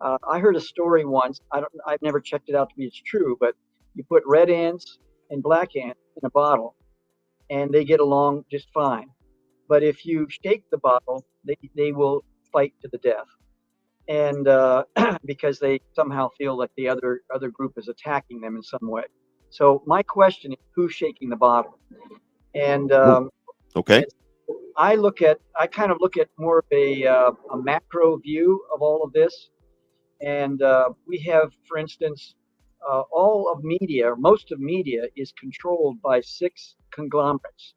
I heard a story once. I've never checked it out to be it's true, but you put red ants and black ants in a bottle, and they get along just fine. But if you shake the bottle, they will fight to the death, and because they somehow feel like the other group is attacking them in some way. So my question is, who's shaking the bottle? And Okay. I kind of look at more of a macro view of all of this. And we have, for instance, all of media, or most of media, is controlled by six conglomerates.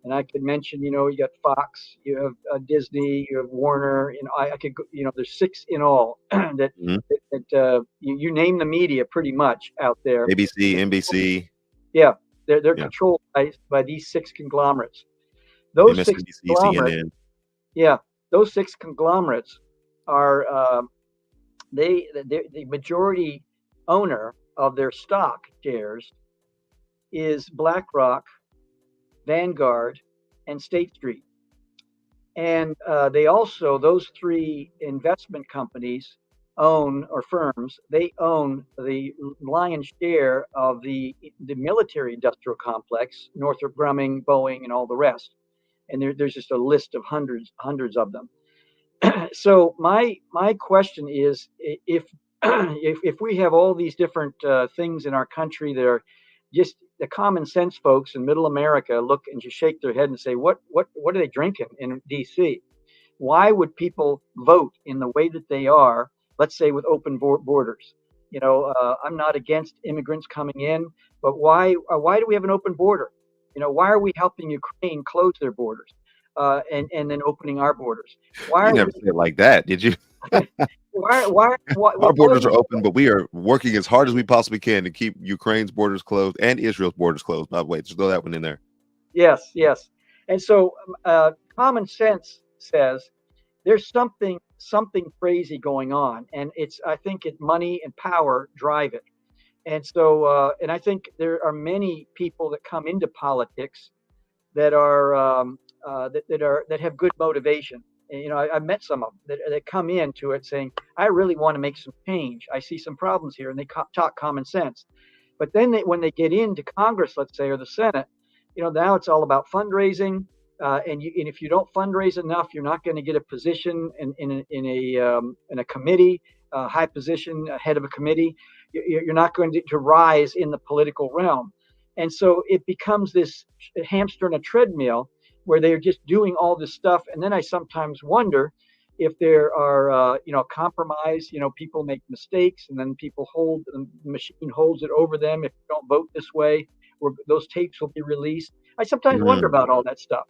And I could mention, you got Fox, you have Disney, you have Warner. I could, there's six in all that Mhm. you name the media pretty much out there. ABC, NBC, Yeah, they're yeah, controlled by these six conglomerates. Those six MSNBC, conglomerates, CNN. yeah, those six conglomerates are the majority owner of their stock shares is BlackRock, Vanguard, and State Street. And they also, those three investment companies or firms, they own the lion's share of the military industrial complex, Northrop Grumman, Boeing, and all the rest. And there's just a list of hundreds of them. So my question is, if if we have all these different things in our country that are just the common sense folks in middle America look and just shake their head and say, what are they drinking in DC? Why would people vote in the way that they are? Let's say with open borders. I'm not against immigrants coming in, but why do we have an open border? Why are we helping Ukraine close their borders and then opening our borders? Why You are never we? said it like that, did you? Why Our all borders these are open, but we are working as hard as we possibly can to keep Ukraine's borders closed and Israel's borders closed. By the way, just throw that one in there. Yes, yes. And so common sense says there's something crazy going on, and I think money and power drive it. And so and I think there are many people that come into politics that are that have good motivation. And, I've met some of them that come into it saying, I really want to make some change. I see some problems here, and they talk common sense. But then when they get into Congress, let's say, or the Senate, now it's all about fundraising. And if you don't fundraise enough, you're not going to get a position in a committee, a high position, head of a committee. You're not going to rise in the political realm. And so it becomes this hamster in a treadmill where they're just doing all this stuff. And then I sometimes wonder if there are, compromise, people make mistakes and then the machine holds it over them. If you don't vote this way, those tapes will be released. I sometimes wonder Mm. about all that stuff.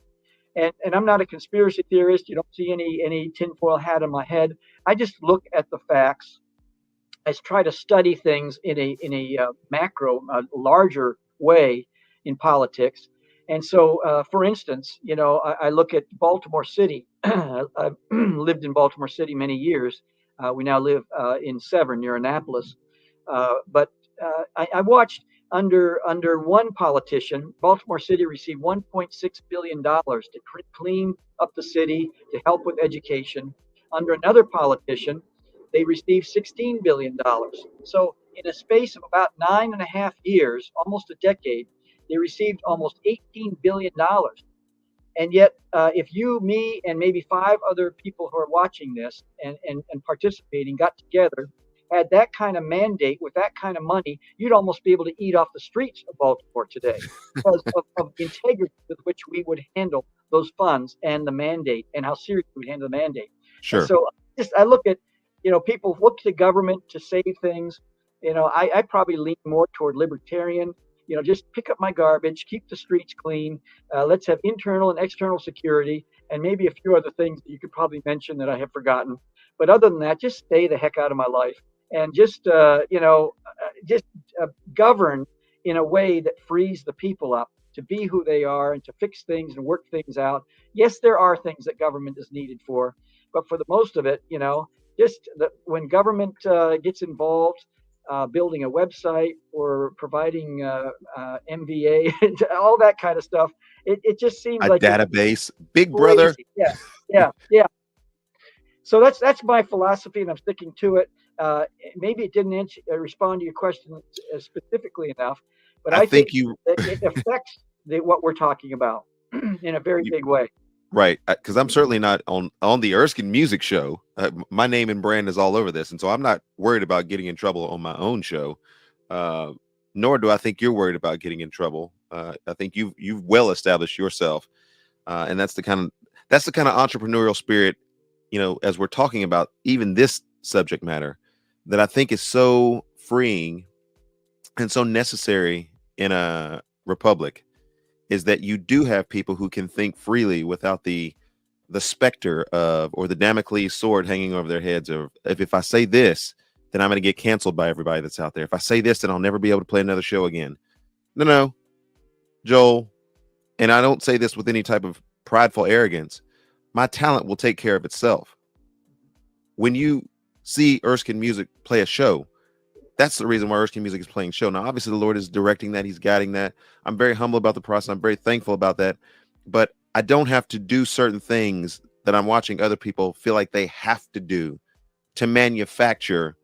And I'm not a conspiracy theorist. You don't see any tinfoil hat on my head. I just look at the facts. I try to study things in a macro, larger way in politics. And so, for instance, I look at Baltimore City. I've lived in Baltimore City many years. We now live in Severn near Annapolis. But I watched under one politician, Baltimore City received $1.6 billion to clean up the city, to help with education. Under another politician, they received $16 billion. So in a space of about 9.5 years, almost a decade, they received almost $18 billion. And yet, if you, me, and maybe five other people who are watching this and participating got together had that kind of mandate with that kind of money, you'd almost be able to eat off the streets of Baltimore today because of the integrity with which we would handle those funds and the mandate and how serious we would handle the mandate. And Sure. so I look at, people look to government to save things. I probably lean more toward libertarian. Just pick up my garbage, keep the streets clean. Let's have internal and external security, and maybe a few other things that you could probably mention that I have forgotten. But other than that, just stay the heck out of my life, and just govern in a way that frees the people up to be who they are and to fix things and work things out. Yes, there are things that government is needed for, but for the most of it, when government gets involved, building a website or providing MVA, all that kind of stuff. It just seems A like database, Big Brother. crazy. Yeah. So that's my philosophy, and I'm sticking to it. Maybe it didn't respond to your question specifically enough, but I think it affects what we're talking about in a very big way. Right, because I'm certainly not on the Erskine Music Show. My name and brand is all over this, and so I'm not worried about getting in trouble on my own show. Nor do I think you're worried about getting in trouble. I think you've well established yourself, and that's the kind of entrepreneurial spirit, as we're talking about even this subject matter, that I think is so freeing and so necessary in a republic. Is that you do have people who can think freely without the specter of, or the Damocles sword hanging over their heads of, if I say this, then I'm going to get canceled by everybody that's out there. If I say this, then I'll never be able to play another show again. No, Joel, and I don't say this with any type of prideful arrogance. My talent will take care of itself. When you see Erskine Music play a show, that's the reason why Erskine Music is playing show. Now, obviously, the Lord is directing that. He's guiding that. I'm very humble about the process. I'm very thankful about that. But I don't have to do certain things that I'm watching other people feel like they have to do to manufacture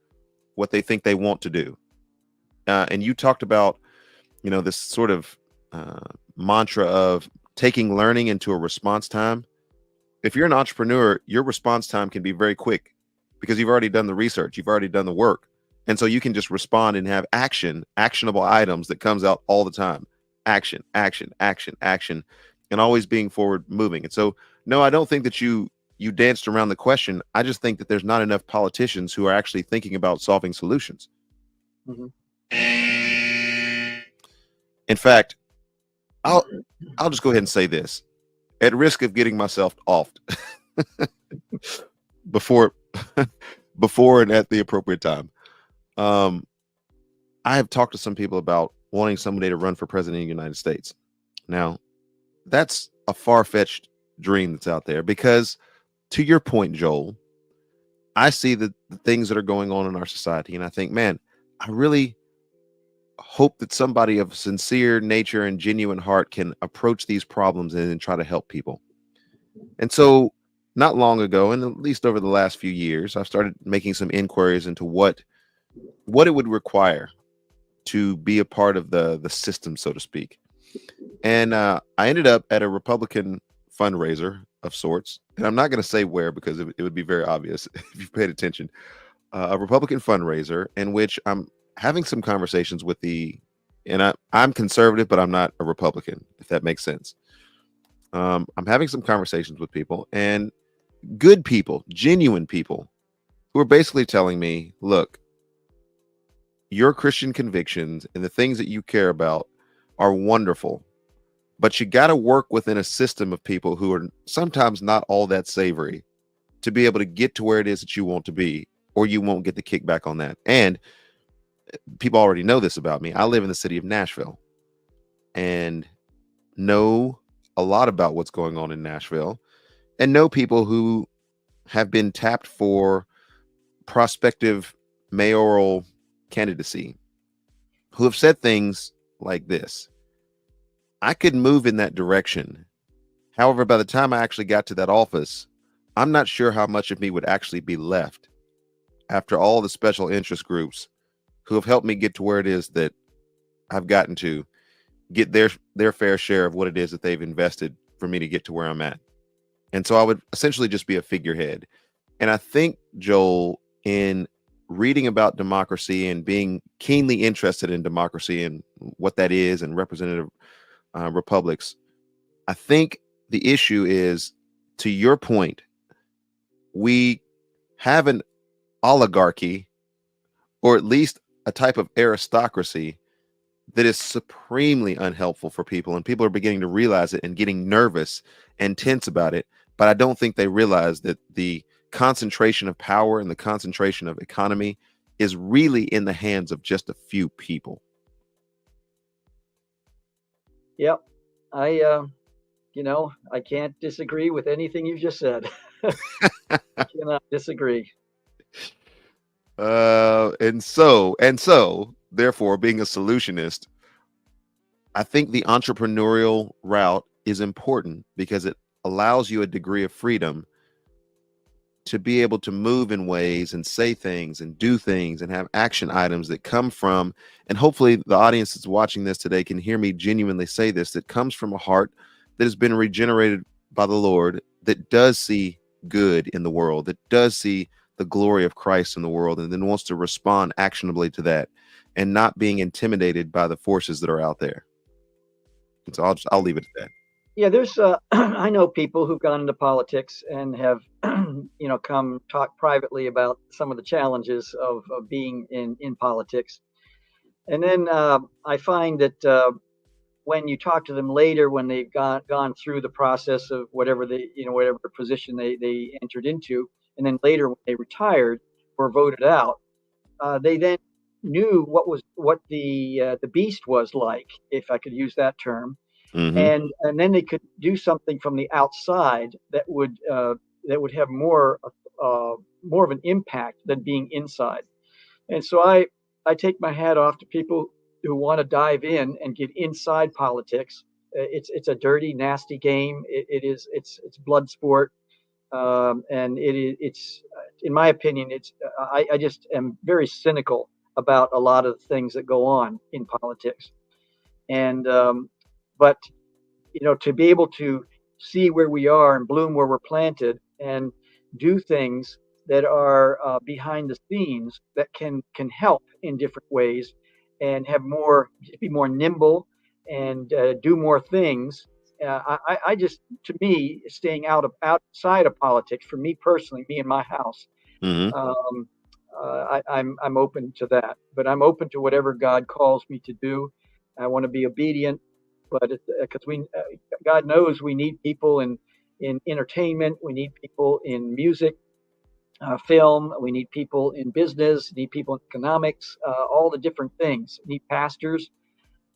what they think they want to do. And you talked about, this sort of mantra of taking learning into a response time. If you're an entrepreneur, your response time can be very quick because you've already done the research. You've already done the work. And so you can just respond and have actionable items that comes out all the time. Action, and always being forward moving. And so, no, I don't think that you danced around the question. I just think that there's not enough politicians who are actually thinking about solving solutions. Mm-hmm. In fact, I'll just go ahead and say this, at risk of getting myself offed before and at the appropriate time. I have talked to some people about wanting somebody to run for president of the United States. Now, that's a far-fetched dream that's out there because, to your point, Joel, I see the things that are going on in our society, and I think, man, I really hope that somebody of sincere nature and genuine heart can approach these problems and try to help people. And so, not long ago, and at least over the last few years, I've started making some inquiries into what it would require to be a part of the system, so to speak. And I ended up at a Republican fundraiser of sorts, and I'm not going to say where because it would be very obvious if you paid attention. A Republican fundraiser in which I'm having some conversations with I'm conservative, but I'm not a Republican, if that makes sense. I'm having some conversations with people, and good people, genuine people, who are basically telling me, look, your Christian convictions and the things that you care about are wonderful, but you got to work within a system of people who are sometimes not all that savory to be able to get to where it is that you want to be, or you won't get the kickback on that. And people already know this about me. I live in the city of Nashville and know a lot about what's going on in Nashville, and know people who have been tapped for prospective mayoral candidacy, who have said things like this: I could move in that direction. However, by the time I actually got to that office, I'm not sure how much of me would actually be left after all the special interest groups who have helped me get to where it is that I've gotten to, get their fair share of what it is that they've invested for me to get to where I'm at. And so I would essentially just be a figurehead. And I think, Joel, in reading about democracy and being keenly interested in democracy and what that is and representative republics, I think the issue is, to your point, we have an oligarchy, or at least a type of aristocracy, that is supremely unhelpful for people, and people are beginning to realize it and getting nervous and tense about it. But I don't think they realize that the concentration of power and the concentration of economy is really in the hands of just a few people. Yep. I I can't disagree with anything you just said. I cannot disagree. And so, therefore, being a solutionist, I think the entrepreneurial route is important because it allows you a degree of freedom to be able to move in ways and say things and do things and have action items that come from, and hopefully the audience that's watching this today can hear me genuinely say this, that comes from a heart that has been regenerated by the Lord, that does see good in the world, that does see the glory of Christ in the world, and then wants to respond actionably to that and not being intimidated by the forces that are out there. And so I'll leave it at that. Yeah, there's I know people who've gone into politics and have come talk privately about some of the challenges of being in politics. And then I find that when you talk to them later, when they've gone through the process of whatever whatever position they entered into, and then later when they retired or voted out, they then knew what the beast was like, if I could use that term, Mm-hmm. and then they could do something from the outside that would have more of an impact than being inside. And so I take my hat off to people who want to dive in and get inside politics. It's a dirty, nasty game. It's blood sport, and it's in my opinion, I just am very cynical about a lot of the things that go on in politics. And but to be able to see where we are and bloom where we're planted and do things that are behind the scenes that can help in different ways and be more nimble and do more things. I just, to me, staying outside of politics, for me personally, me and my house, Mm-hmm. I'm open to that, but I'm open to whatever God calls me to do. I want to be obedient, but because God knows we need people in entertainment, we need people in music, film, we need people in business, need people in economics, all the different things. Need pastors,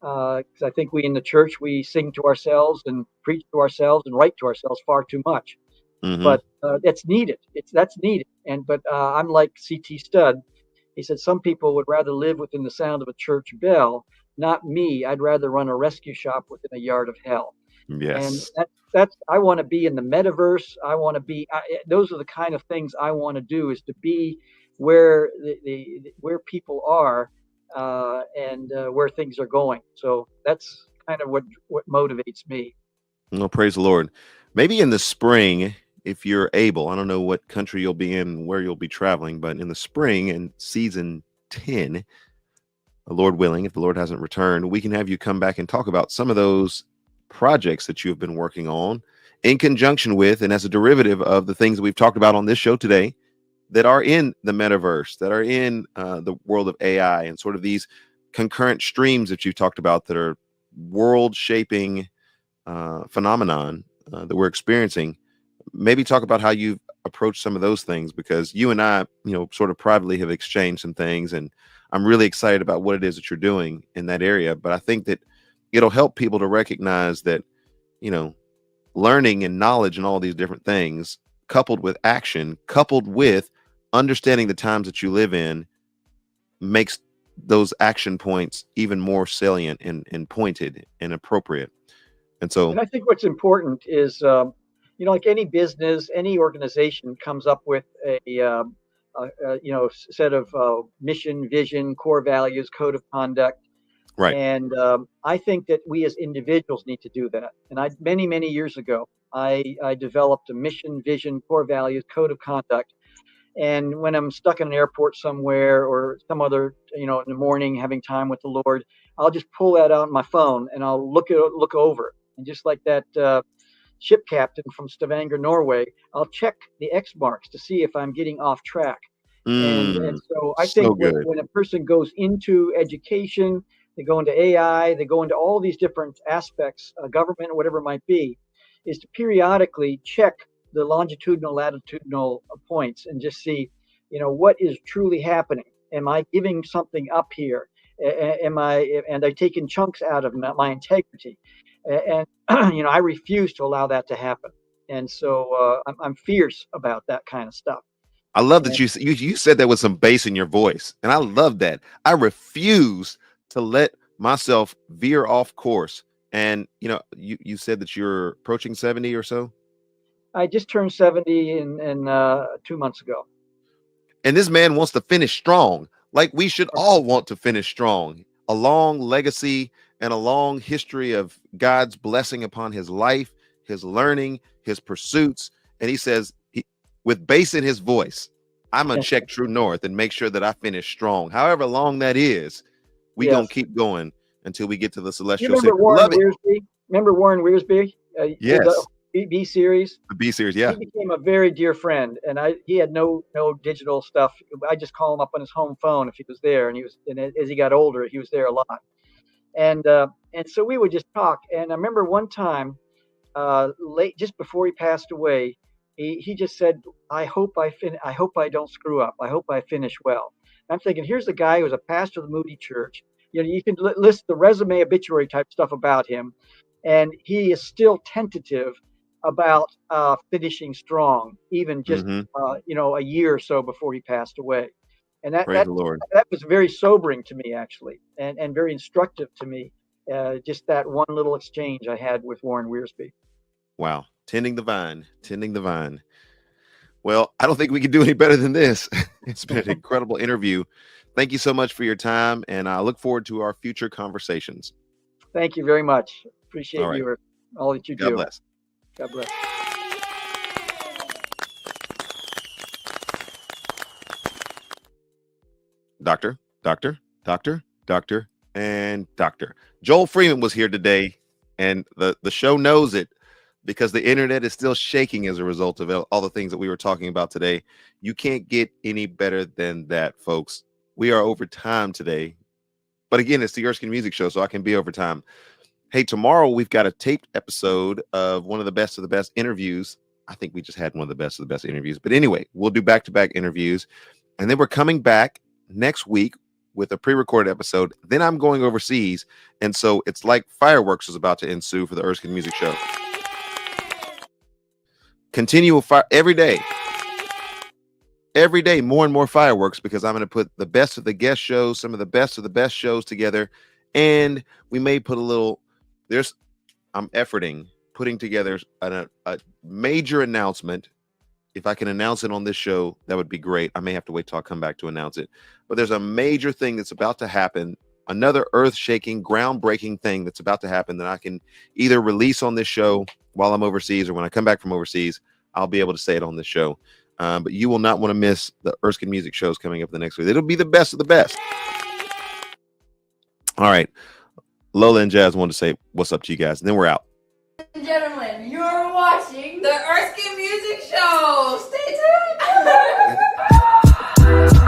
because I think we in the church we sing to ourselves and preach to ourselves and write to ourselves far too much. Mm-hmm. But that's needed. That's needed. But I'm like C.T. Studd. He said some people would rather live within the sound of a church bell. Not me. I'd rather run a rescue shop within a yard of hell. And Yes. that's I want to be in the metaverse. I want to be. Those are the kind of things I want to do. Is to be where where people are, and where things are going. So that's kind of what motivates me. Well, praise the Lord. Maybe in the spring, if you're able, I don't know what country you'll be in, where you'll be traveling, but in the spring in season 10, Lord willing, if the Lord hasn't returned, we can have you come back and talk about some of those projects that you've been working on in conjunction with and as a derivative of the things that we've talked about on this show today that are in the metaverse, that are in the world of AI, and sort of these concurrent streams that you talked about that are world shaping phenomenon that we're experiencing. Maybe talk about how you've approached some of those things, because you and I, sort of privately have exchanged some things, and I'm really excited about what it is that you're doing in that area. But I think that it'll help people to recognize that, learning and knowledge and all these different things, coupled with action, coupled with understanding the times that you live in, makes those action points even more salient and pointed and appropriate. And so, And I think what's important is, like any business, any organization comes up with a set of mission, vision, core values, code of conduct. right. And I think that we as individuals need to do that. And many years ago, I developed a mission, vision, core values, code of conduct. And when I'm stuck in an airport somewhere or some other, in the morning having time with the Lord, I'll just pull that out on my phone and I'll look over. And just like that ship captain from Stavanger, Norway, I'll check the X marks to see if I'm getting off track. And so I think So good. when a person goes into education, they go into AI, they go into all these different aspects, government, whatever it might be, is to periodically check the longitudinal, latitudinal points and just see, what is truly happening. Am I giving something up here? Am I taking chunks out of my integrity? And I refuse to allow that to happen. And so I'm fierce about that kind of stuff. I love that you said that with some bass in your voice, and I love that. I refuse to let myself veer off course. And you said that you're approaching 70 or so. I just turned 70 in 2 months ago. And this man wants to finish strong, like we should all want to finish strong. A long legacy and a long history of God's blessing upon his life, his learning, his pursuits. And he says, with bass in his voice, I'm going to check true north and make sure that I finish strong. However long that is, we're going to keep going until we get to the celestial city. Remember Warren Wiersbe? Yes. The B series. The B series, yeah. He became a very dear friend, and he had no digital stuff. I just call him up on his home phone if he was there, and as he got older, he was there a lot. And so we would just talk. And I remember one time, late just before he passed away, he just said, I hope I don't screw up. I hope I finish well. And I'm thinking, here's a guy who was a pastor of the Moody Church. You can list the resume obituary type stuff about him, and he is still tentative about finishing strong, even just a year or so before he passed away. And that was very sobering to me, actually, and very instructive to me. Just that one little exchange I had with Warren Wiersbe. Wow. Tending the vine. Well, I don't think we can do any better than this. It's been an incredible interview. Thank you so much for your time, and I look forward to our future conversations. Thank you very much. Appreciate you, all that you do. God bless. God bless. Doctor. Joel Freeman was here today, and the show knows it because the internet is still shaking as a result of all the things that we were talking about today. You can't get any better than that, folks. We are over time today. But again, it's the Erskine Music Show, so I can be over time. Hey, tomorrow we've got a taped episode of one of the best interviews. I think we just had one of the best interviews. But anyway, we'll do back-to-back interviews. And then we're coming back next week with a pre-recorded episode. Then I'm going overseas. And so it's like fireworks is about to ensue for the Erskine Music Show. Continual fire every day, more and more fireworks, because I'm going to put the best of the guest shows, some of the best shows together. And we may put I'm putting together a major announcement. If I can announce it on this show, that would be great. I may have to wait till I come back to announce it. But there's a major thing that's about to happen, another earth-shaking, groundbreaking thing that's about to happen that I can either release on this show while I'm overseas, or when I come back from overseas, I'll be able to say it on this show. But you will not want to miss the Erskine Music shows coming up the next week. It'll be the best of the best. All right. Lola and Jazz wanted to say what's up to you guys, and then we're out. Ladies and gentlemen, you're watching the Erskine Music Show. Stay tuned.